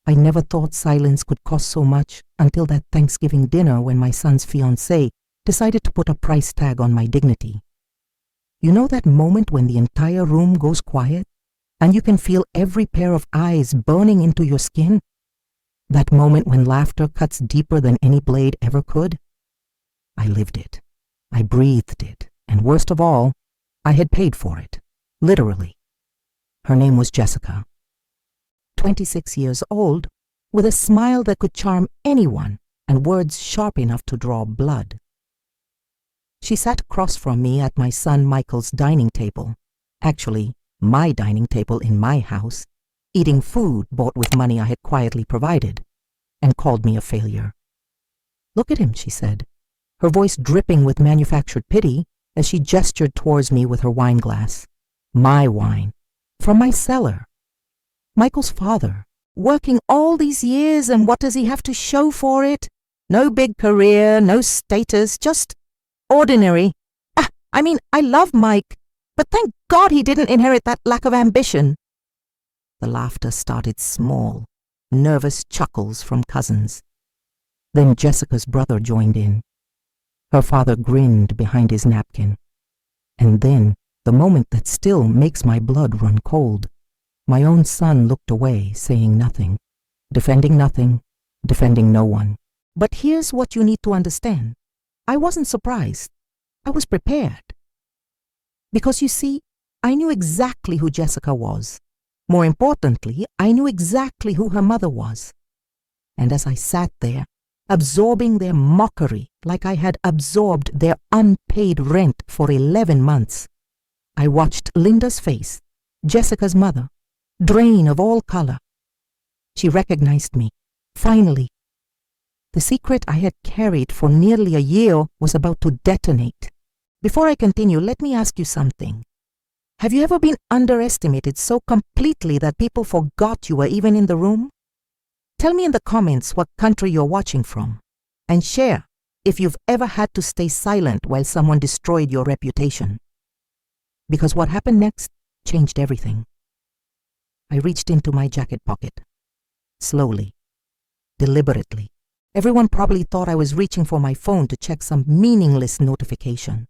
I never thought silence could cost so much until that Thanksgiving dinner when my son's fiancée decided to put a price tag on my dignity. You know that moment when the entire room goes quiet and you can feel every pair of eyes burning into your skin? That moment when laughter cuts deeper than any blade ever could? I lived it. I breathed it. And worst of all, I had paid for it. Literally. Her name was Jessica. 26 years old, with a smile that could charm anyone and words sharp enough to draw blood. She sat across from me at my son Michael's dining table, actually my dining table in my house, eating food bought with money I had quietly provided, and called me a failure. "Look at him," she said, her voice dripping with manufactured pity as she gestured towards me with her wine glass. My wine, from my cellar. Michael's father, working all these years, and what does he have to show for it? No big career, no status, just ordinary. I love Mike, but thank God he didn't inherit that lack of ambition. The laughter started small, nervous chuckles from cousins. Then Jessica's brother joined in. Her father grinned behind his napkin. And then, the moment that still makes my blood run cold, my own son looked away, saying nothing, defending no one. But here's what you need to understand. I wasn't surprised. I was prepared. Because you see, I knew exactly who Jessica was. More importantly, I knew exactly who her mother was. And as I sat there, absorbing their mockery like I had absorbed their unpaid rent for 11 months, I watched Linda's face, Jessica's mother, drain of all color. She recognized me, finally. The secret I had carried for nearly a year was about to detonate. Before I continue, let me ask you something. Have you ever been underestimated so completely that people forgot you were even in the room? Tell me in the comments what country you're watching from, and share if you've ever had to stay silent while someone destroyed your reputation. Because what happened next changed everything. I reached into my jacket pocket. Slowly. Deliberately. Everyone probably thought I was reaching for my phone to check some meaningless notification.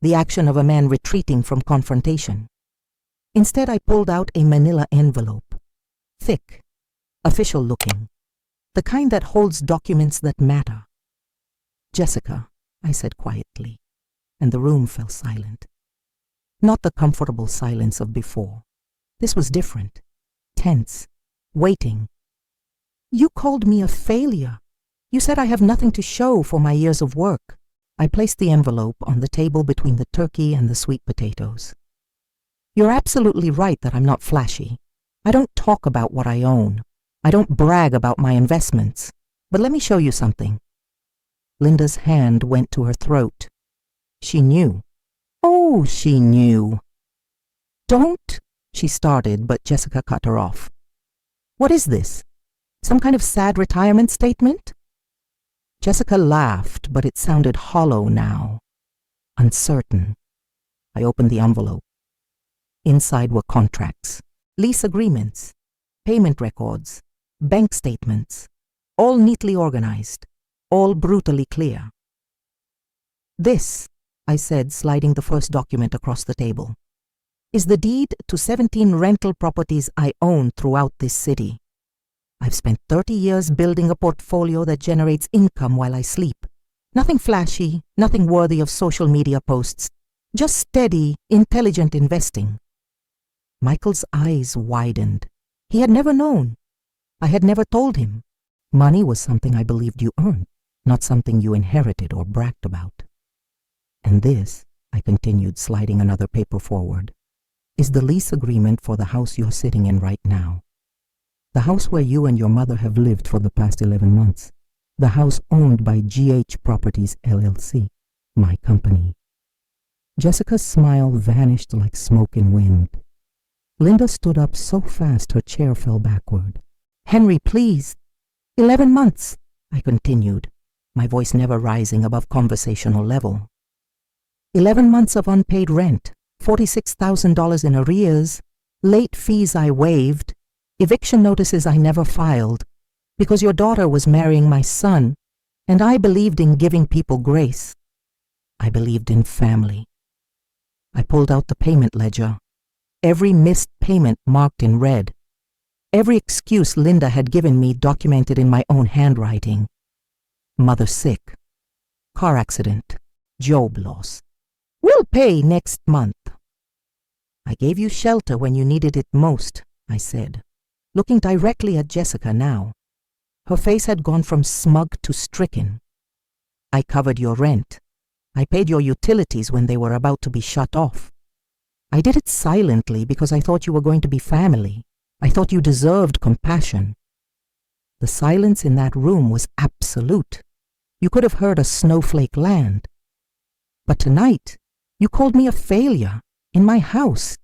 The action of a man retreating from confrontation. Instead, I pulled out a manila envelope. Thick. Official looking. The kind that holds documents that matter. "Jessica," I said quietly, and the room fell silent. Not the comfortable silence of before. This was different. Tense. Waiting. "You called me a failure. You said I have nothing to show for my years of work." I placed the envelope on the table between the turkey and the sweet potatoes. "You're absolutely right that I'm not flashy. I don't talk about what I own. I don't brag about my investments. But let me show you something." Linda's hand went to her throat. She knew. Oh, she knew. "Don't," she started, but Jessica cut her off. "What is this? Some kind of sad retirement statement?" Jessica laughed, but it sounded hollow now. Uncertain. I opened the envelope. Inside were contracts, lease agreements, payment records, bank statements, all neatly organized, all brutally clear. "This," I said, sliding the first document across the table, "is the deed to 17 rental properties I own throughout this city. I've spent 30 years building a portfolio that generates income while I sleep. Nothing flashy, nothing worthy of social media posts, just steady, intelligent investing." Michael's eyes widened. He had never known. I had never told him. Money was something I believed you earned, not something you inherited or bragged about. "And this," I continued, sliding another paper forward, "is the lease agreement for the house you're sitting in right now. The house where you and your mother have lived for the past 11 months. The house owned by GH Properties LLC, my company." Jessica's smile vanished like smoke in wind. Linda stood up so fast her chair fell backward. "Henry, please." 11 months, I continued, my voice never rising above conversational level. 11 months of unpaid rent, $46,000 in arrears, late fees I waived, eviction notices I never filed, Because your daughter was marrying my son, and I believed in giving people grace. I believed in family. I pulled out the payment ledger. Every missed payment marked in red. Every excuse Linda had given me documented in my own handwriting. Mother sick. Car accident. Job loss. We'll pay next month. I gave you shelter when you needed it most, I said, looking directly at Jessica now. Her face had gone from smug to stricken. I covered your rent. I paid your utilities when they were about to be shut off. I did it silently because I thought you were going to be family. I thought you deserved compassion. The silence in that room was absolute. You could have heard a snowflake land. But tonight, you called me a failure, in my house,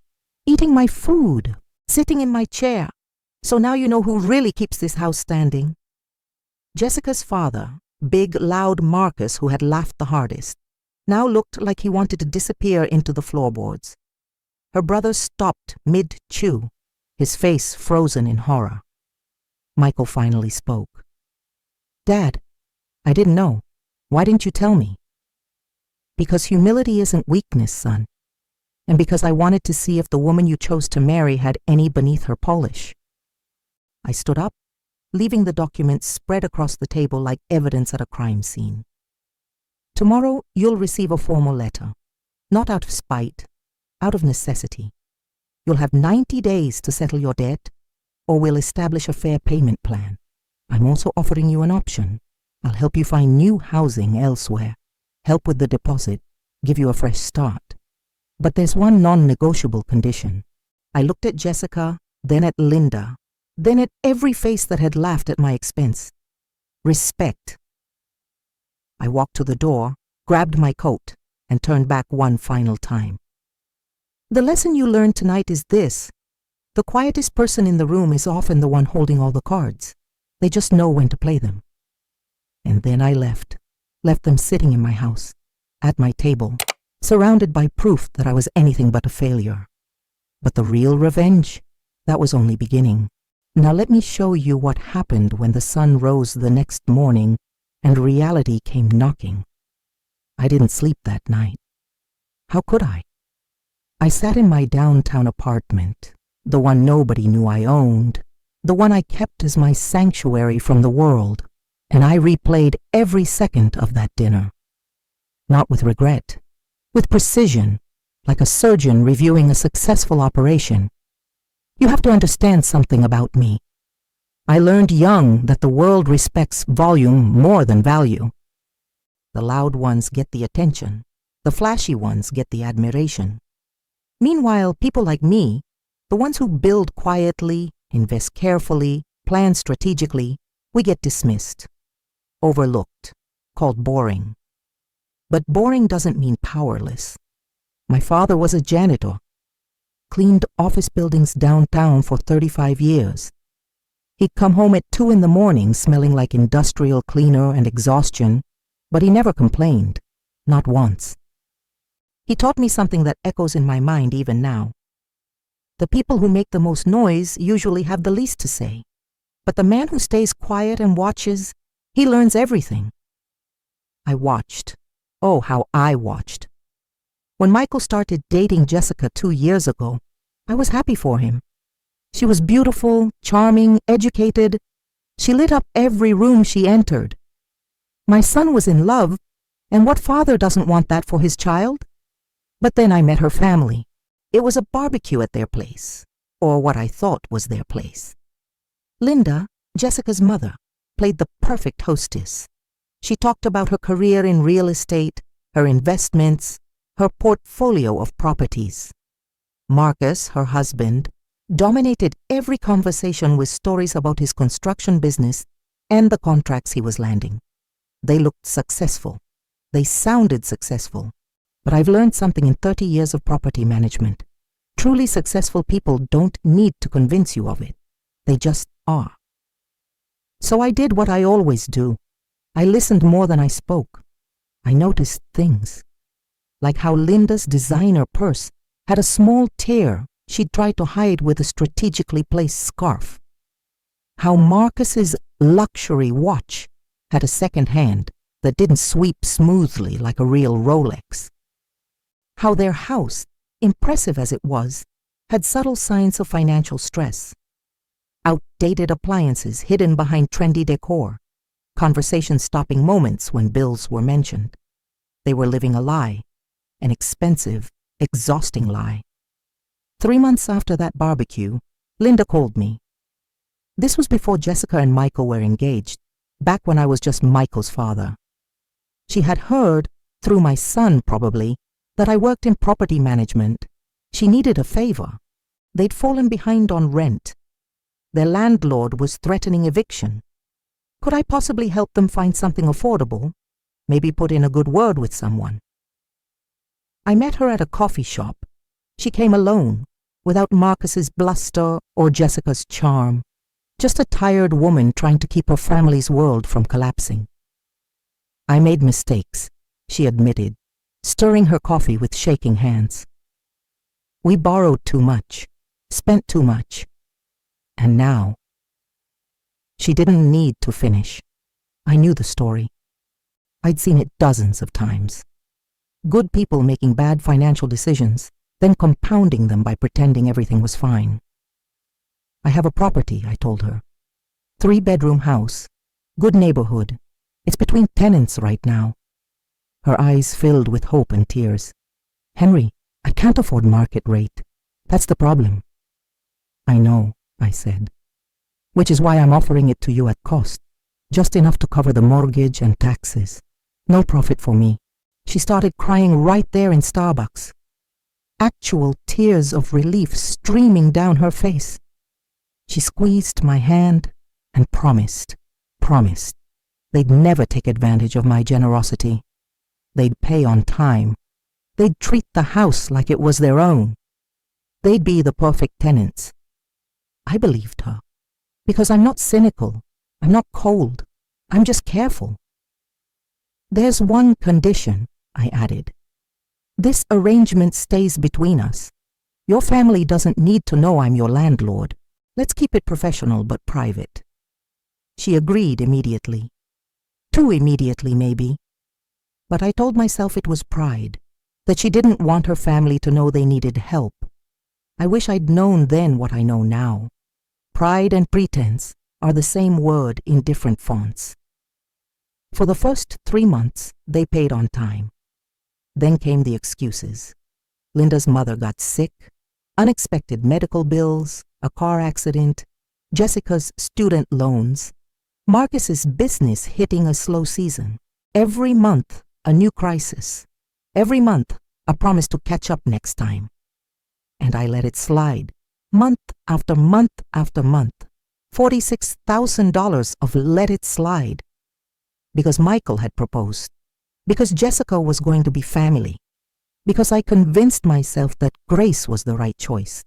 eating my food, sitting in my chair. So now you know who really keeps this house standing. Jessica's father, big, loud Marcus, who had laughed the hardest, now looked like he wanted to disappear into the floorboards. Her brother stopped mid-chew, his face frozen in horror. Michael finally spoke. Dad, I didn't know. Why didn't you tell me? Because humility isn't weakness, son. And because I wanted to see if the woman you chose to marry had any beneath her polish. I stood up, leaving the documents spread across the table like evidence at a crime scene. Tomorrow you'll receive a formal letter, not out of spite, out of necessity. You'll have 90 days to settle your debt, or we'll establish a fair payment plan. I'm also offering you an option. I'll help you find new housing elsewhere, help with the deposit, give you a fresh start. But there's one non-negotiable condition. I looked at Jessica, then at Linda, then at every face that had laughed at my expense. Respect. I walked to the door, grabbed my coat, and turned back one final time. The lesson you learned tonight is this. The quietest person in the room is often the one holding all the cards. They just know when to play them. And then I left them sitting in my house, at my table, surrounded by proof that I was anything but a failure. But the real revenge, that was only beginning. Now let me show you what happened when the sun rose the next morning and reality came knocking. I didn't sleep that night. How could I? I sat in my downtown apartment, the one nobody knew I owned, the one I kept as my sanctuary from the world, and I replayed every second of that dinner. Not with regret, with precision, like a surgeon reviewing a successful operation. You have to understand something about me. I learned young that the world respects volume more than value. The loud ones get the attention. The flashy ones get the admiration. Meanwhile, people like me, the ones who build quietly, invest carefully, plan strategically, we get dismissed, overlooked, called boring. But boring doesn't mean powerless. My father was a janitor, cleaned office buildings downtown for 35 years. He'd come home at 2 in the morning smelling like industrial cleaner and exhaustion, but he never complained, not once. He taught me something that echoes in my mind even now. The people who make the most noise usually have the least to say, but the man who stays quiet and watches, he learns everything. I watched. Oh, how I watched. When Michael started dating Jessica 2 years ago, I was happy for him. She was beautiful, charming, educated. She lit up every room she entered. My son was in love, and what father doesn't want that for his child? But then I met her family. It was a barbecue at their place, or what I thought was their place. Linda, Jessica's mother, played the perfect hostess. She talked about her career in real estate, her investments, her portfolio of properties. Marcus, her husband, dominated every conversation with stories about his construction business and the contracts he was landing. They looked successful. They sounded successful. But I've learned something in 30 years of property management. Truly successful people don't need to convince you of it. They just are. So I did what I always do. I listened more than I spoke. I noticed things. Like how Linda's designer purse had a small tear she'd tried to hide with a strategically placed scarf. how Marcus's luxury watch had a second hand that didn't sweep smoothly like a real Rolex. How their house, impressive as it was, had subtle signs of financial stress. Outdated appliances hidden behind trendy decor, conversation-stopping moments when bills were mentioned. They were living a lie, an expensive, exhausting lie. 3 months after that barbecue, Linda called me. This was before Jessica and Michael were engaged, back when I was just Michael's father. She had heard, through my son probably, that I worked in property management. She needed a favor. They'd fallen behind on rent. Their landlord was threatening eviction. Could I possibly help them find something affordable? Maybe put in a good word with someone. I met her at a coffee shop. She came alone, without Marcus's bluster or Jessica's charm. Just a tired woman trying to keep her family's world from collapsing. I made mistakes, she admitted, stirring her coffee with shaking hands. We borrowed too much, spent too much. And now. She didn't need to finish. I knew the story. I'd seen it dozens of times. Good people making bad financial decisions, then compounding them by pretending everything was fine. I have a property, I told her. 3-bedroom house, good neighborhood. It's between tenants right now. Her eyes filled with hope and tears. Henry, I can't afford market rate. That's the problem. I know, I said. Which is why I'm offering it to you at cost. Just enough to cover the mortgage and taxes. No profit for me. She started crying right there in Starbucks. Actual tears of relief streaming down her face. She squeezed my hand and promised, they'd never take advantage of my generosity. They'd pay on time. They'd treat the house like it was their own. They'd be the perfect tenants. I believed her, because I'm not cynical, I'm not cold, I'm just careful. There's one condition, I added. This arrangement stays between us. Your family doesn't need to know I'm your landlord. Let's keep it professional but private. She agreed immediately. Too immediately, maybe. But I told myself it was pride, that she didn't want her family to know they needed help. I wish I'd known then what I know now. Pride and pretense are the same word in different fonts. For the first 3 months, they paid on time. Then came the excuses. Linda's mother got sick, unexpected medical bills, a car accident, Jessica's student loans, Marcus's business hitting a slow season. Every month, a new crisis. Every month, a promise to catch up next time. And I let it slide, month after month after month. $46,000 of let it slide. Because Michael had proposed. Because Jessica was going to be family. Because I convinced myself that grace was the right choice.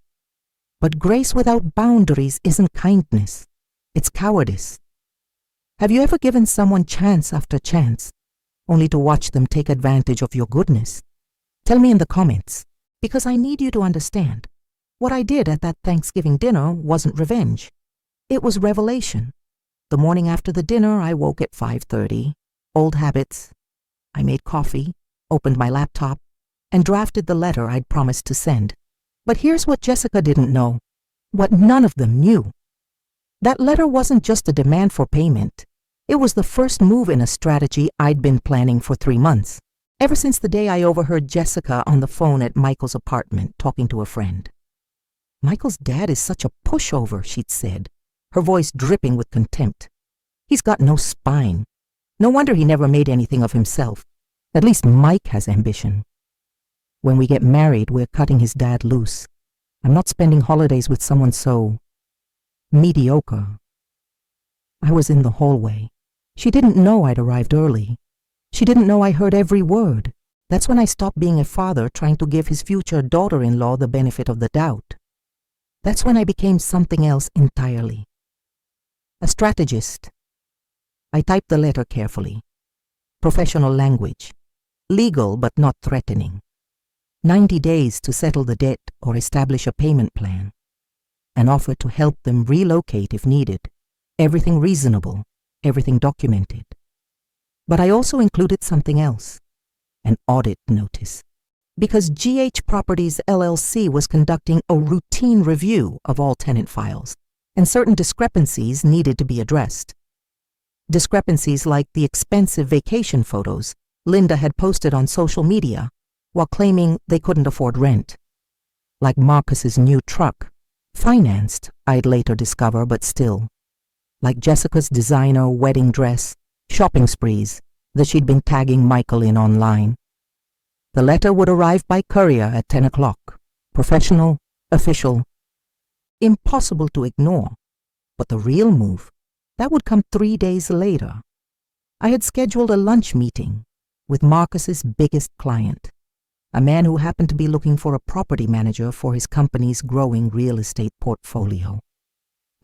But grace without boundaries isn't kindness. It's cowardice. Have you ever given someone chance after chance, only to watch them take advantage of your goodness? Tell me in the comments, because I need you to understand. What I did at that Thanksgiving dinner wasn't revenge. It was revelation. The morning after the dinner, I woke at 5:30. Old habits. I made coffee, opened my laptop, and drafted the letter I'd promised to send. But here's what Jessica didn't know, what none of them knew. That letter wasn't just a demand for payment. It was the first move in a strategy I'd been planning for 3 months, ever since the day I overheard Jessica on the phone at Michael's apartment talking to a friend. Michael's dad is such a pushover, she'd said, her voice dripping with contempt. He's got no spine. No wonder he never made anything of himself. At least Mike has ambition. When we get married, we're cutting his dad loose. I'm not spending holidays with someone so mediocre. I was in the hallway. She didn't know I'd arrived early. She didn't know I heard every word. That's when I stopped being a father trying to give his future daughter-in-law the benefit of the doubt. That's when I became something else entirely. A strategist. I typed the letter carefully. Professional language. Legal but not threatening. 90 days to settle the debt or establish a payment plan. An offer to help them relocate if needed. everything reasonable, everything documented. But I also included something else, an audit notice, because GH Properties LLC was conducting a routine review of all tenant files, and certain discrepancies needed to be addressed. Discrepancies like the expensive vacation photos Linda had posted on social media while claiming they couldn't afford rent. Like Marcus's new truck, financed, I'd later discover, but still. Like Jessica's designer wedding dress, shopping sprees that she'd been tagging Michael in online. The letter would arrive by courier at 10 o'clock. Professional, official, impossible to ignore. But the real move, that would come 3 days later. I had scheduled a lunch meeting with Marcus's biggest client, a man who happened to be looking for a property manager for his company's growing real estate portfolio.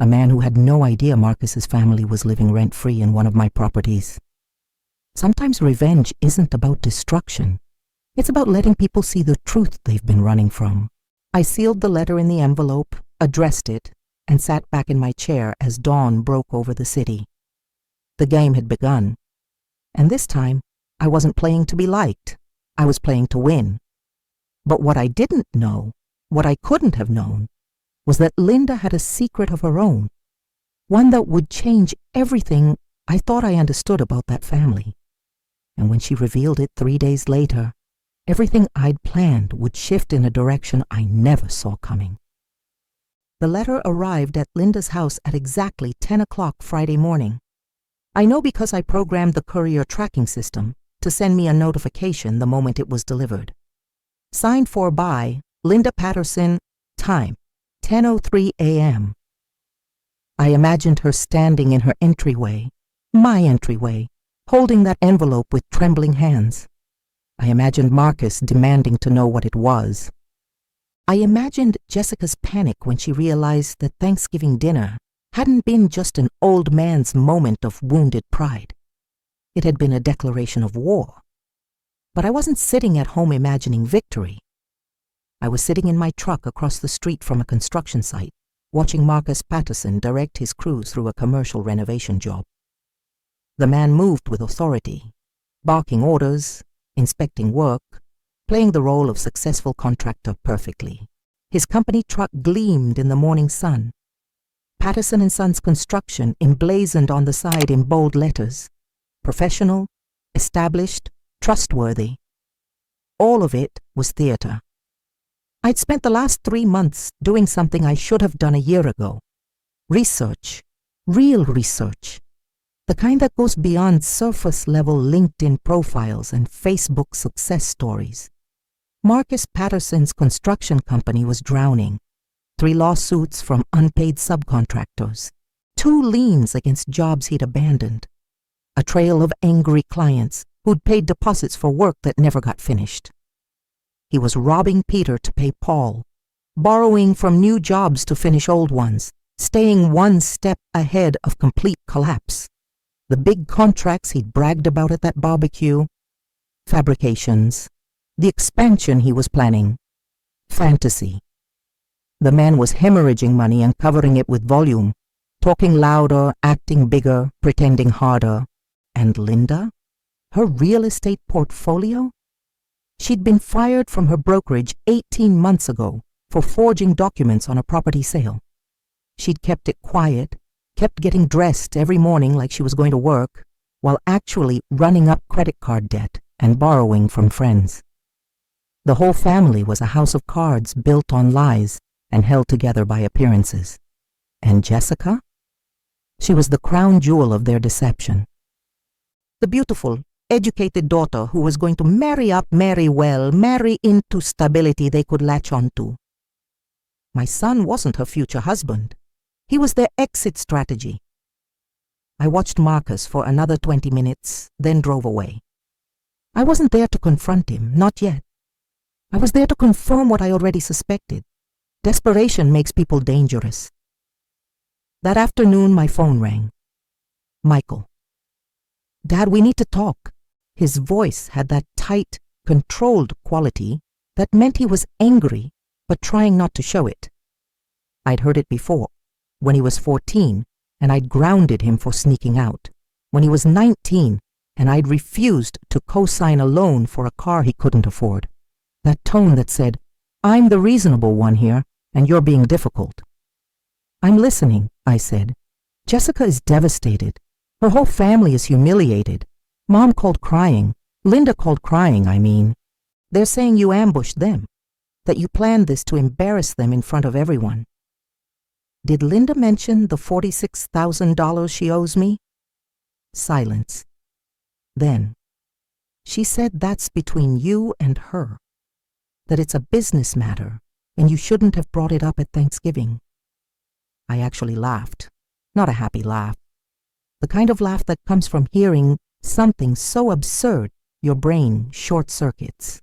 A man who had no idea Marcus's family was living rent-free in one of my properties. Sometimes revenge isn't about destruction. It's about letting people see the truth they've been running from. I sealed the letter in the envelope, addressed it, and sat back in my chair as dawn broke over the city. The game had begun, and this time I wasn't playing to be liked. I was playing to win. But what I didn't know, what I couldn't have known, was that Linda had a secret of her own, one that would change everything I thought I understood about that family. And when she revealed it 3 days later, everything I'd planned would shift in a direction I never saw coming. The letter arrived at Linda's house at exactly 10 o'clock Friday morning. I know because I programmed the courier tracking system to send me a notification the moment it was delivered. Signed for by Linda Patterson, time 10:03 a.m. I imagined her standing in her entryway, my entryway, holding that envelope with trembling hands. I imagined Marcus demanding to know what it was. I imagined Jessica's panic when she realized that Thanksgiving dinner hadn't been just an old man's moment of wounded pride. It had been a declaration of war. But I wasn't sitting at home imagining victory. I was sitting in my truck across the street from a construction site, watching Marcus Patterson direct his crews through a commercial renovation job. The man moved with authority, barking orders, inspecting work, playing the role of successful contractor perfectly. His company truck gleamed in the morning sun. Patterson & Sons Construction emblazoned on the side in bold letters. Professional, established, trustworthy. All of it was theater. I'd spent the last 3 months doing something I should have done a year ago. Research, real research. The kind that goes beyond surface-level LinkedIn profiles and Facebook success stories. Marcus Patterson's construction company was drowning. 3 lawsuits from unpaid subcontractors. 2 liens against jobs he'd abandoned. A trail of angry clients who'd paid deposits for work that never got finished. He was robbing Peter to pay Paul, borrowing from new jobs to finish old ones, staying 1 step ahead of complete collapse. The big contracts he'd bragged about at that barbecue, fabrications, the expansion he was planning, fantasy. The man was hemorrhaging money and covering it with volume, talking louder, acting bigger, pretending harder. And Linda? Her real estate portfolio? She'd been fired from her brokerage 18 months ago for forging documents on a property sale. She'd kept it quiet, kept getting dressed every morning like she was going to work, while actually running up credit card debt and borrowing from friends. The whole family was a house of cards built on lies and held together by appearances. And Jessica? She was the crown jewel of their deception. The beautiful, educated daughter who was going to marry up, marry well, marry into stability they could latch onto. My son wasn't her future husband. He was their exit strategy. I watched Marcus for another 20 minutes, then drove away. I wasn't there to confront him, not yet. I was there to confirm what I already suspected. Desperation makes people dangerous. That afternoon, my phone rang. Michael. Dad, we need to talk. His voice had that tight, controlled quality that meant he was angry, but trying not to show it. I'd heard it before, when he was 14, and I'd grounded him for sneaking out, when he was 19, and I'd refused to co-sign a loan for a car he couldn't afford. That tone that said, "I'm the reasonable one here, and you're being difficult." "I'm listening," I said. "Jessica is devastated. Her whole family is humiliated. Mom called crying. Linda called crying, I mean. They're saying you ambushed them, that you planned this to embarrass them in front of everyone." "Did Linda mention the $46,000 she owes me?" Silence. Then, "She said that's between you and her, that it's a business matter, and you shouldn't have brought it up at Thanksgiving." I actually laughed, not a happy laugh, the kind of laugh that comes from hearing something so absurd your brain short-circuits.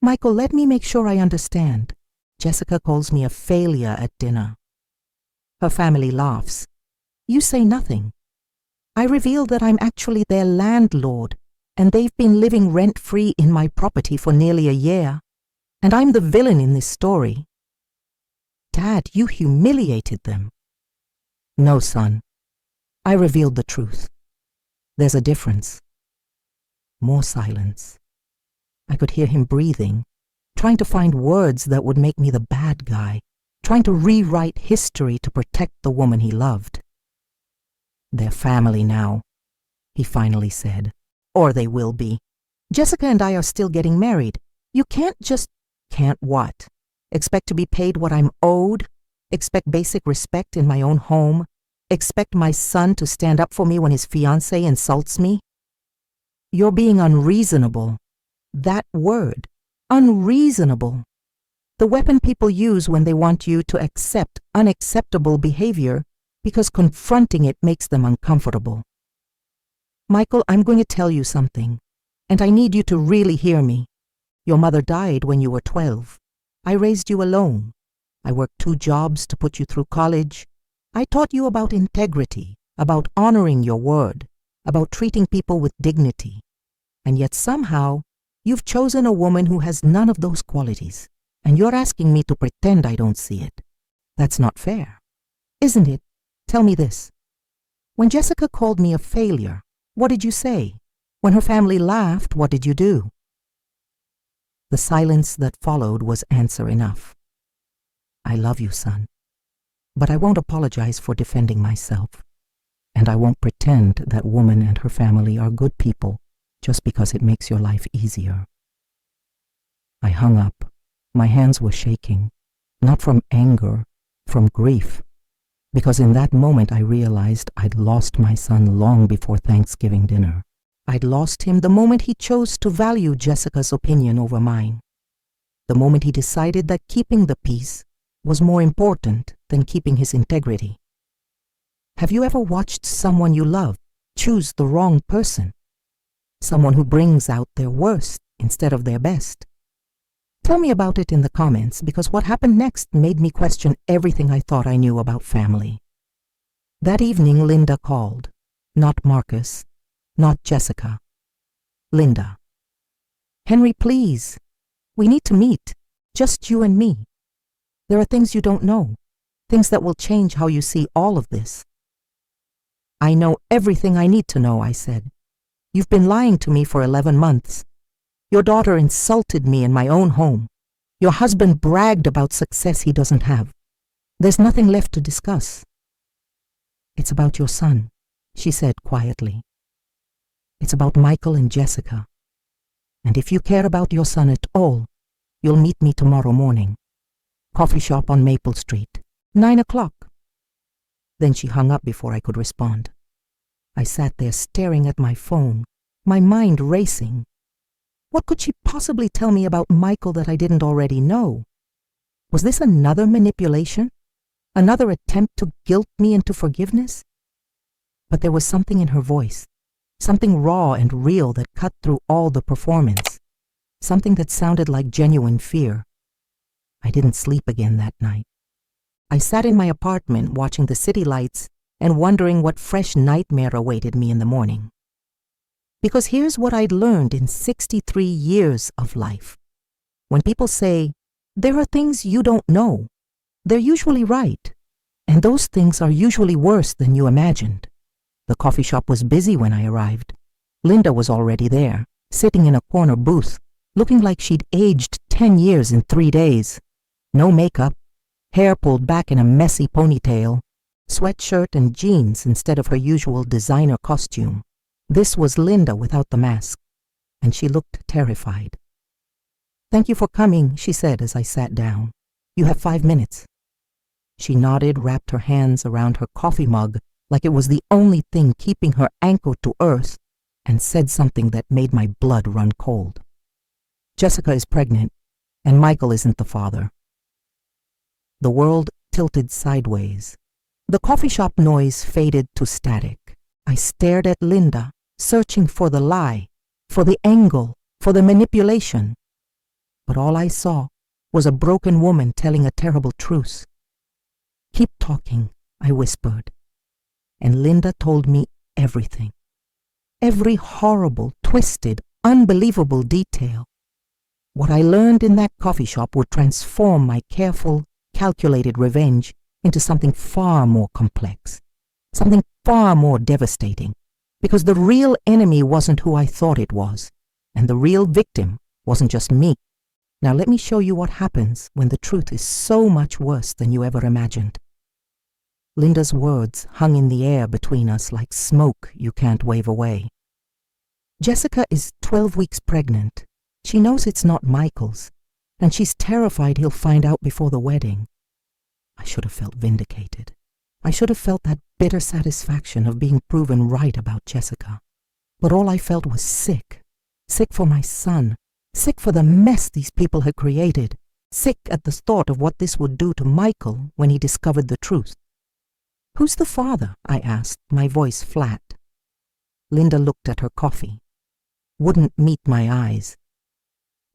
"Michael, let me make sure I understand. Jessica calls me a failure at dinner. Her family laughs. You say nothing. I reveal that I'm actually their landlord, and they've been living rent-free in my property for nearly a year, and I'm the villain in this story. Dad, you humiliated them." "No, son. I revealed the truth. There's a difference." More silence. I could hear him breathing, trying to find words that would make me the bad guy, trying to rewrite history to protect the woman he loved. "They're family now," he finally said. "Or they will be. Jessica and I are still getting married. You can't just—" "Can't what? Expect to be paid what I'm owed? Expect basic respect in my own home? Expect my son to stand up for me when his fiancée insults me? You're being unreasonable. That word, unreasonable. The weapon people use when they want you to accept unacceptable behavior because confronting it makes them uncomfortable. Michael, I'm going to tell you something, and I need you to really hear me. Your mother died when you were 12. I raised you alone. I worked 2 jobs to put you through college. I taught you about integrity, about honoring your word, about treating people with dignity. And yet somehow, you've chosen a woman who has none of those qualities, and you're asking me to pretend I don't see it. That's not fair, isn't it? Tell me this. When Jessica called me a failure, what did you say? When her family laughed, what did you do?" The silence that followed was answer enough. "I love you, son. But I won't apologize for defending myself. And I won't pretend that woman and her family are good people just because it makes your life easier." I hung up. My hands were shaking, not from anger, from grief. Because in that moment I realized I'd lost my son long before Thanksgiving dinner. I'd lost him the moment he chose to value Jessica's opinion over mine. The moment he decided that keeping the peace was more important than keeping his integrity. Have you ever watched someone you love choose the wrong person? Someone who brings out their worst instead of their best? Tell me about it in the comments, because what happened next made me question everything I thought I knew about family. That evening, Linda called. Not Marcus, not Jessica. Linda. "Henry, please. We need to meet. Just you and me. There are things you don't know, things that will change how you see all of this." "I know everything I need to know," I said. "You've been lying to me for 11 months. Your daughter insulted me in my own home. Your husband bragged about success he doesn't have. There's nothing left to discuss." "It's about your son," she said quietly. "It's about Michael and Jessica. And if you care about your son at all, you'll meet me tomorrow morning. Coffee shop on Maple Street, 9 o'clock. Then she hung up before I could respond. I sat there staring at my phone, my mind racing. What could she possibly tell me about Michael that I didn't already know? Was this another manipulation? Another attempt to guilt me into forgiveness? But there was something in her voice, something raw and real that cut through all the performance, something that sounded like genuine fear. I didn't sleep again that night. I sat in my apartment watching the city lights and wondering what fresh nightmare awaited me in the morning. Because here's what I'd learned in 63 years of life. When people say, there are things you don't know, they're usually right. And those things are usually worse than you imagined. The coffee shop was busy when I arrived. Linda was already there, sitting in a corner booth, looking like she'd aged 10 years in 3 days. No makeup, hair pulled back in a messy ponytail, sweatshirt and jeans instead of her usual designer costume. This was Linda without the mask, and she looked terrified. "Thank you for coming," she said as I sat down. "You have 5 minutes." She nodded, wrapped her hands around her coffee mug like it was the only thing keeping her anchored to earth, and said something that made my blood run cold. "Jessica is pregnant, and Michael isn't the father." The world tilted sideways. The coffee shop noise faded to static. I stared at Linda, searching for the lie, for the angle, for the manipulation. But all I saw was a broken woman telling a terrible truce. "Keep talking," I whispered. And Linda told me everything. Every horrible, twisted, unbelievable detail. What I learned in that coffee shop would transform my careful, calculated revenge into something far more complex, something far more devastating, because the real enemy wasn't who I thought it was, and the real victim wasn't just me. Now let me show you what happens when the truth is so much worse than you ever imagined. Linda's words hung in the air between us like smoke you can't wave away. "Jessica is 12 weeks pregnant. She knows it's not Michael's, and she's terrified he'll find out before the wedding." I should have felt vindicated. I should have felt that bitter satisfaction of being proven right about Jessica. But all I felt was sick. Sick for my son. Sick for the mess these people had created. Sick at the thought of what this would do to Michael when he discovered the truth. "Who's the father?" I asked, my voice flat. Linda looked at her coffee. Wouldn't meet my eyes.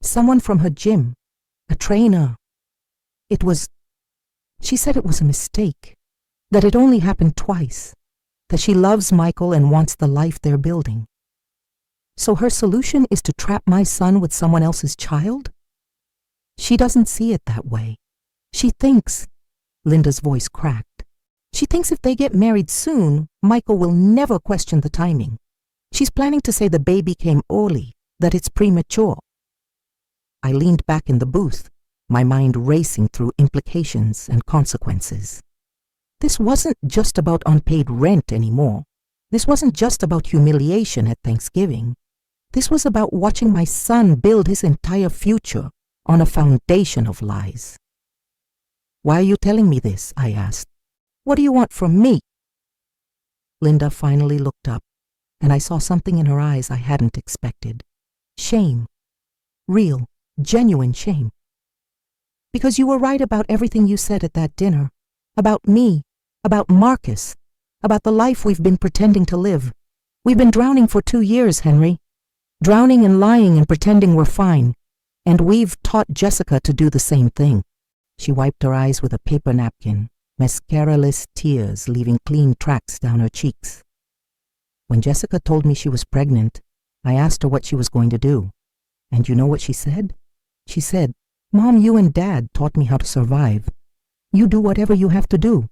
"Someone from her gym. A trainer. She said it was a mistake. That it only happened twice. That she loves Michael and wants the life they're building. So her solution is to trap my son with someone else's child? She doesn't see it that way. She thinks," Linda's voice cracked, "she thinks if they get married soon, Michael will never question the timing. She's planning to say the baby came early, that it's premature." I leaned back in the booth, my mind racing through implications and consequences. This wasn't just about unpaid rent anymore. This wasn't just about humiliation at Thanksgiving. This was about watching my son build his entire future on a foundation of lies. "Why are you telling me this?" I asked. "What do you want from me?" Linda finally looked up, and I saw something in her eyes I hadn't expected. Shame. Real, genuine shame. "Because you were right about everything you said at that dinner. About me. About Marcus. About the life we've been pretending to live. We've been drowning for 2 years, Henry. Drowning and lying and pretending we're fine. And we've taught Jessica to do the same thing." She wiped her eyes with a paper napkin, mascara-less tears leaving clean tracks down her cheeks. "When Jessica told me she was pregnant, I asked her what she was going to do. And you know what she said? She said, 'Mom, you and Dad taught me how to survive. You do whatever you have to do.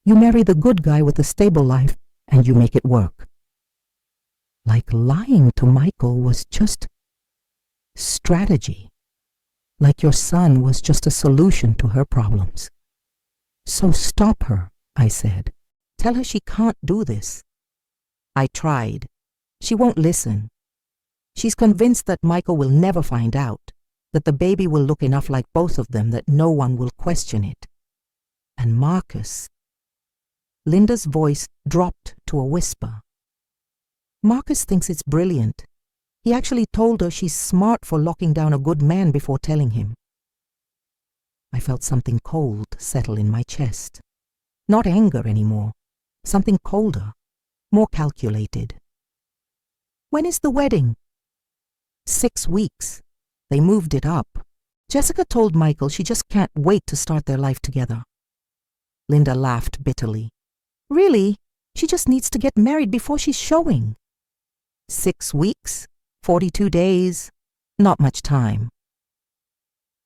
You marry the good guy with a stable life, and you make it work.' Like lying to Michael was just strategy. Like your son was just a solution to her problems. So stop her," I said. "Tell her she can't do this." I tried. She won't listen. She's convinced that Michael will never find out, that the baby will look enough like both of them that no one will question it. And Marcus. Linda's voice dropped to a whisper. "Marcus thinks it's brilliant. He actually told her she's smart for locking down a good man before telling him." I felt something cold settle in my chest. Not anger anymore. Something colder, more calculated. "When is the wedding?" 6 weeks. They moved it up. Jessica told Michael she just can't wait to start their life together. Linda laughed bitterly. "Really? She just needs to get married before she's showing." 6 weeks, 42 days, not much time.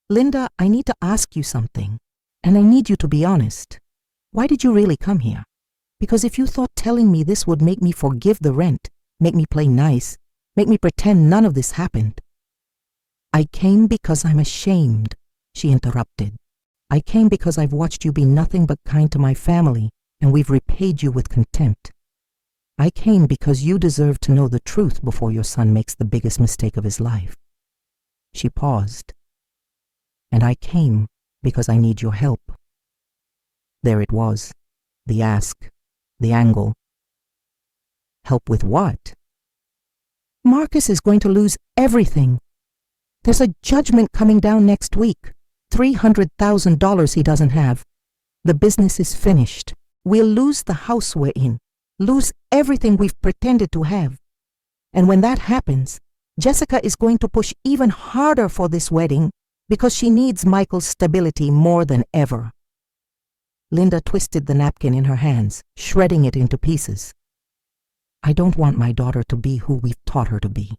"Linda, I need to ask you something, and I need you to be honest. Why did you really come here? Because if you thought telling me this would make me forgive the rent, make me play nice, make me pretend none of this happened. I came because I'm ashamed, she interrupted. I came because I've watched you be nothing but kind to my family, and we've repaid you with contempt. I came because you deserve to know the truth before your son makes the biggest mistake of his life. She paused. And I came because I need your help. There it was, the ask, the angle. Help with what? Marcus is going to lose everything. There's a judgment coming down next week. $300,000 he doesn't have. The business is finished. We'll lose the house we're in, lose everything we've pretended to have. And when that happens, Jessica is going to push even harder for this wedding because she needs Michael's stability more than ever. Linda twisted the napkin in her hands, shredding it into pieces. I don't want my daughter to be who we've taught her to be.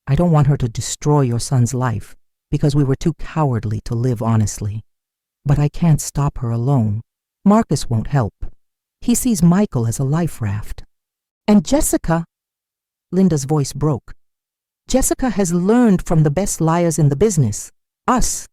I don't want her to destroy your son's life because we were too cowardly to live honestly. But I can't stop her alone. Marcus won't help. He sees Michael as a life raft. And Jessica, Linda's voice broke. Jessica has learned from the best liars in the business, us.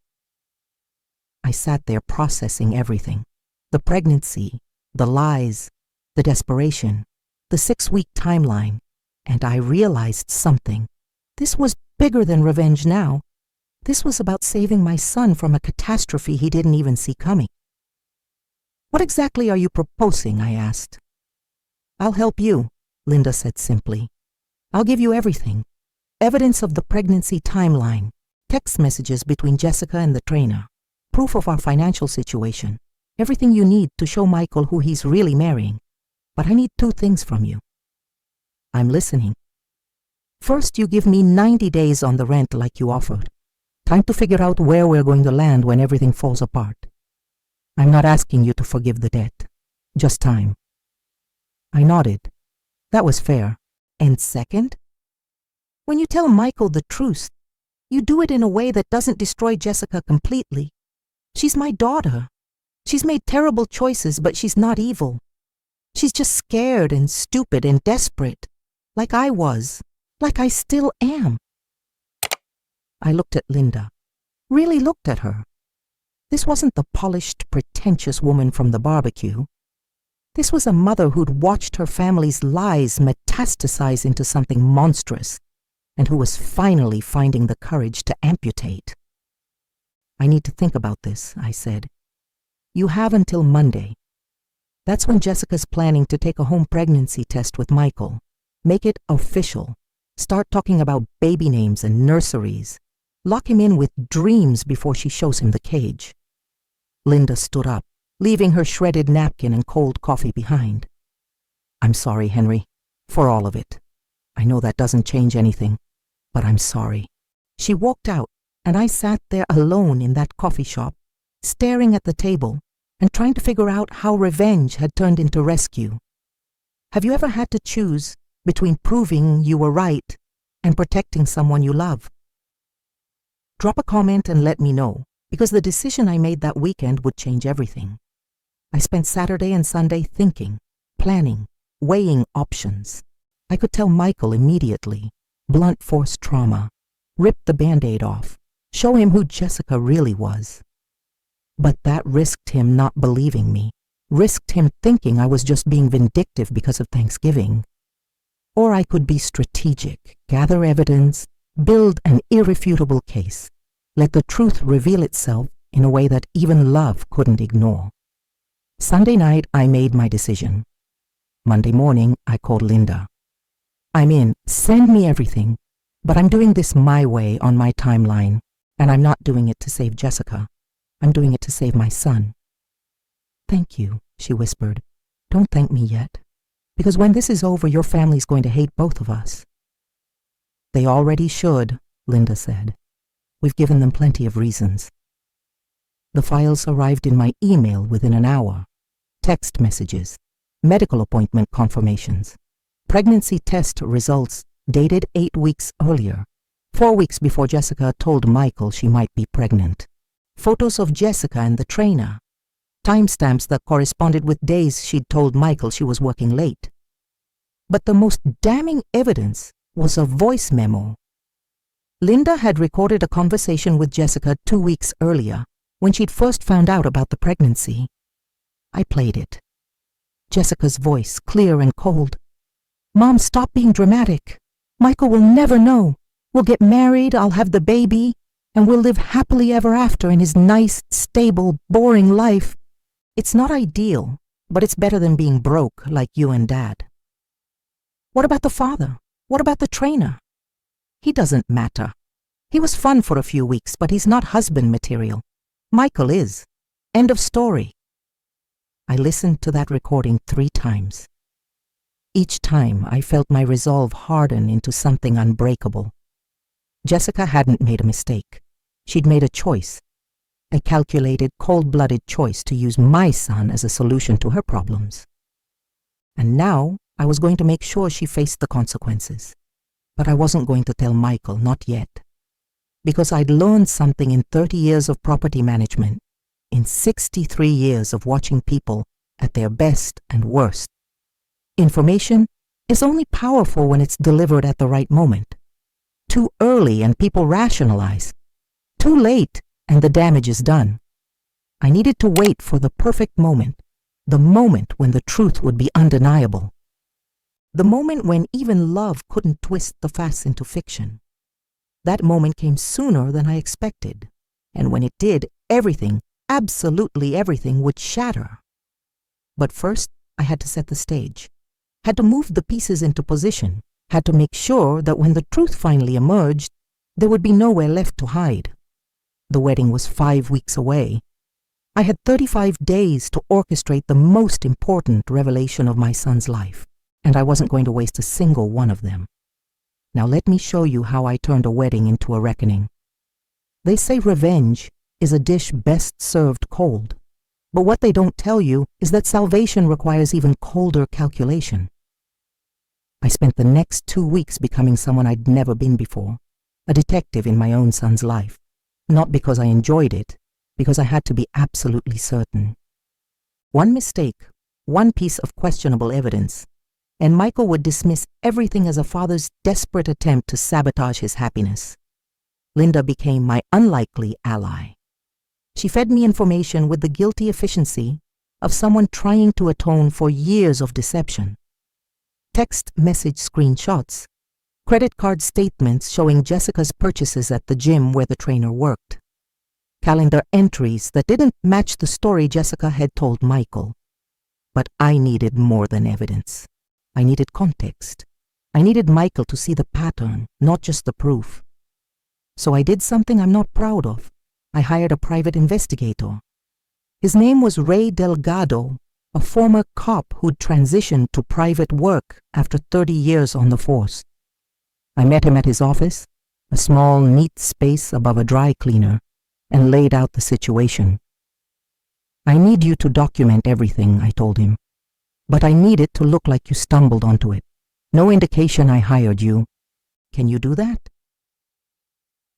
I sat there processing everything. The pregnancy, the lies, the desperation, the 6-week timeline, and I realized something. This was bigger than revenge now. This was about saving my son from a catastrophe he didn't even see coming. What exactly are you proposing? I asked. I'll help you, Linda said simply. I'll give you everything. Evidence of the pregnancy timeline, text messages between Jessica and the trainer, proof of our financial situation, everything you need to show Michael who he's really marrying. But I need 2 things from you. I'm listening. First, you give me 90 days on the rent like you offered. Time to figure out where we're going to land when everything falls apart. I'm not asking you to forgive the debt. Just time. I nodded. That was fair. And second, when you tell Michael the truth, you do it in a way that doesn't destroy Jessica completely. She's my daughter. She's made terrible choices, but she's not evil. She's just scared and stupid and desperate, like I was, like I still am. I looked at Linda, really looked at her. This wasn't the polished, pretentious woman from the barbecue. This was a mother who'd watched her family's lies metastasize into something monstrous, and who was finally finding the courage to amputate. I need to think about this, I said. You have until Monday. That's when Jessica's planning to take a home pregnancy test with Michael. Make it official. Start talking about baby names and nurseries. Lock him in with dreams before she shows him the cage. Linda stood up, leaving her shredded napkin and cold coffee behind. I'm sorry, Henry, for all of it. I know that doesn't change anything, but I'm sorry. She walked out, and I sat there alone in that coffee shop, staring at the table and trying to figure out how revenge had turned into rescue. Have you ever had to choose between proving you were right and protecting someone you love? Drop a comment and let me know, because the decision I made that weekend would change everything. I spent Saturday and Sunday thinking, planning, weighing options. I could tell Michael immediately, blunt force trauma, rip the Band-Aid off, show him who Jessica really was. But that risked him not believing me, risked him thinking I was just being vindictive because of Thanksgiving. Or I could be strategic, gather evidence, build an irrefutable case, let the truth reveal itself in a way that even love couldn't ignore. Sunday night, I made my decision. Monday morning, I called Linda. I'm in. Send me everything. But I'm doing this my way on my timeline, and I'm not doing it to save Jessica. I'm doing it to save my son. Thank you, she whispered. Don't thank me yet, because when this is over, your family's going to hate both of us. They already should, Linda said. We've given them plenty of reasons. The files arrived in my email within an hour. Text messages, medical appointment confirmations, pregnancy test results dated 8 weeks earlier, 4 weeks before Jessica told Michael she might be pregnant. Photos of Jessica and the trainer. timestamps that corresponded with days she'd told Michael she was working late. But the most damning evidence was a voice memo. Linda had recorded a conversation with Jessica 2 weeks earlier, when she'd first found out about the pregnancy. I played it. Jessica's voice, clear and cold. "Mom, stop being dramatic. Michael will never know. We'll get married, I'll have the baby, and we'll live happily ever after in his nice, stable, boring life. It's not ideal, but it's better than being broke like you and Dad." "What about the father? What about the trainer?" "He doesn't matter. He was fun for a few weeks, but he's not husband material. Michael is. End of story." I listened to that recording 3 times. Each time I felt my resolve harden into something unbreakable. Jessica hadn't made a mistake. She'd made a choice. A calculated, cold-blooded choice to use my son as a solution to her problems. And now I was going to make sure she faced the consequences. But I wasn't going to tell Michael, not yet. Because I'd learned something in 30 years of property management, in 63 years of watching people at their best and worst. Information is only powerful when it's delivered at the right moment. Too early and people rationalize. Too late and the damage is done. I needed to wait for the perfect moment, the moment when the truth would be undeniable. The moment when even love couldn't twist the facts into fiction. That moment came sooner than I expected, and when it did, everything, absolutely everything, would shatter. But first, I had to set the stage, had to move the pieces into position, had to make sure that when the truth finally emerged, there would be nowhere left to hide. The wedding was 5 weeks away. I had 35 days to orchestrate the most important revelation of my son's life, and I wasn't going to waste a single one of them. Now let me show you how I turned a wedding into a reckoning. They say revenge is a dish best served cold, but what they don't tell you is that salvation requires even colder calculation. I spent the next 2 weeks becoming someone I'd never been before, a detective in my own son's life, not because I enjoyed it, because I had to be absolutely certain. One mistake, one piece of questionable evidence, and Michael would dismiss everything as a father's desperate attempt to sabotage his happiness. Linda became my unlikely ally. She fed me information with the guilty efficiency of someone trying to atone for years of deception. Text message screenshots, credit card statements showing Jessica's purchases at the gym where the trainer worked, calendar entries that didn't match the story Jessica had told Michael. But I needed more than evidence. I needed context. I needed Michael to see the pattern, not just the proof. So I did something I'm not proud of. I hired a private investigator. His name was Ray Delgado, a former cop who'd transitioned to private work after 30 years on the force. I met him at his office, a small, neat space above a dry cleaner, and laid out the situation. "I need you to document everything," I told him. "But I need it to look like you stumbled onto it. No indication I hired you. Can you do that?"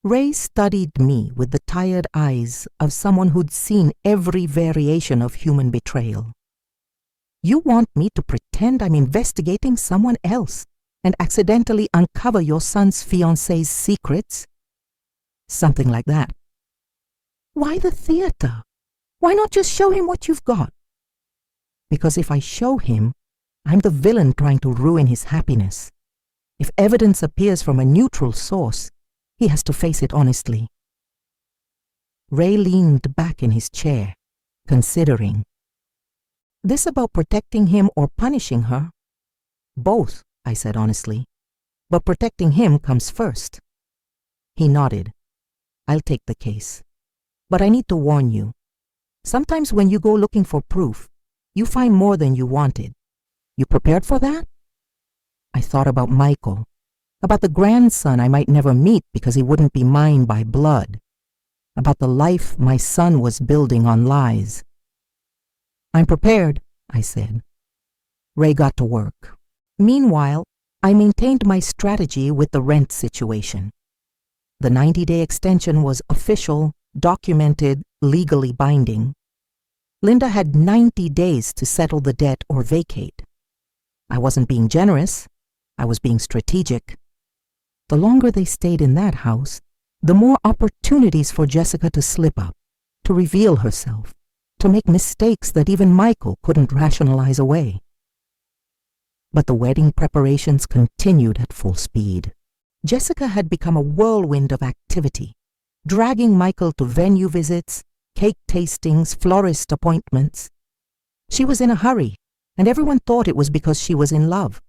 Ray studied me with the tired eyes of someone who'd seen every variation of human betrayal. "You want me to pretend I'm investigating someone else and accidentally uncover your son's fiancée's secrets?" Something like that. "Why the theater? Why not just show him what you've got?" "Because if I show him, I'm the villain trying to ruin his happiness. If evidence appears from a neutral source, he has to face it honestly." Ray leaned back in his chair, considering. "This about protecting him or punishing her?" "Both," I said honestly. "But protecting him comes first." He nodded. "I'll take the case. But I need to warn you. Sometimes when you go looking for proof, you find more than you wanted. You prepared for that?" I thought about Michael, about the grandson I might never meet because he wouldn't be mine by blood, about the life my son was building on lies. "I'm prepared," I said. Ray got to work. Meanwhile, I maintained my strategy with the rent situation. The 90-day extension was official, documented, legally binding. Linda had 90 days to settle the debt or vacate. I wasn't being generous. I was being strategic. The longer they stayed in that house, the more opportunities for Jessica to slip up, to reveal herself, to make mistakes that even Michael couldn't rationalize away. But the wedding preparations continued at full speed. Jessica had become a whirlwind of activity, dragging Michael to venue visits, cake tastings, florist appointments. She was in a hurry, and everyone thought it was because she was in love.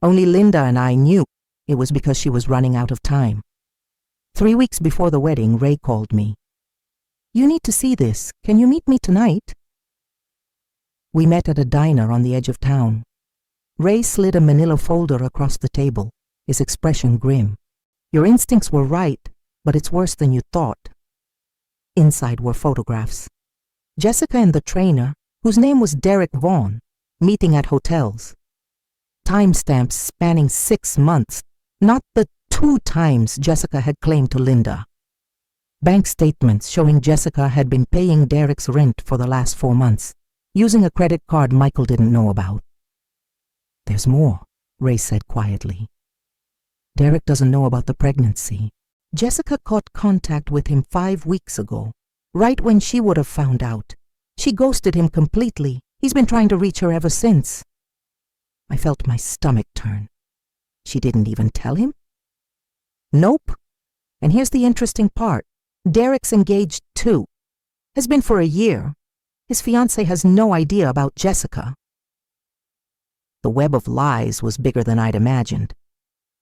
Only Linda and I knew it was because she was running out of time. 3 weeks before the wedding, Ray called me. "You need to see this. Can you meet me tonight?" We met at a diner on the edge of town. Ray slid a manila folder across the table, his expression grim. "Your instincts were right, but it's worse than you thought." Inside were photographs. Jessica and the trainer, whose name was Derek Vaughn, meeting at hotels. Timestamps spanning 6 months, not the 2 times Jessica had claimed to Linda. Bank statements showing Jessica had been paying Derek's rent for the last 4 months, using a credit card Michael didn't know about. "There's more," Ray said quietly. "Derek doesn't know about the pregnancy. Jessica caught contact with him 5 weeks ago, right when she would have found out. She ghosted him completely. He's been trying to reach her ever since." I felt my stomach turn. She didn't even tell him? Nope. And here's the interesting part. Derek's engaged too. Has been for a year. His fiancée has no idea about Jessica. The web of lies was bigger than I'd imagined.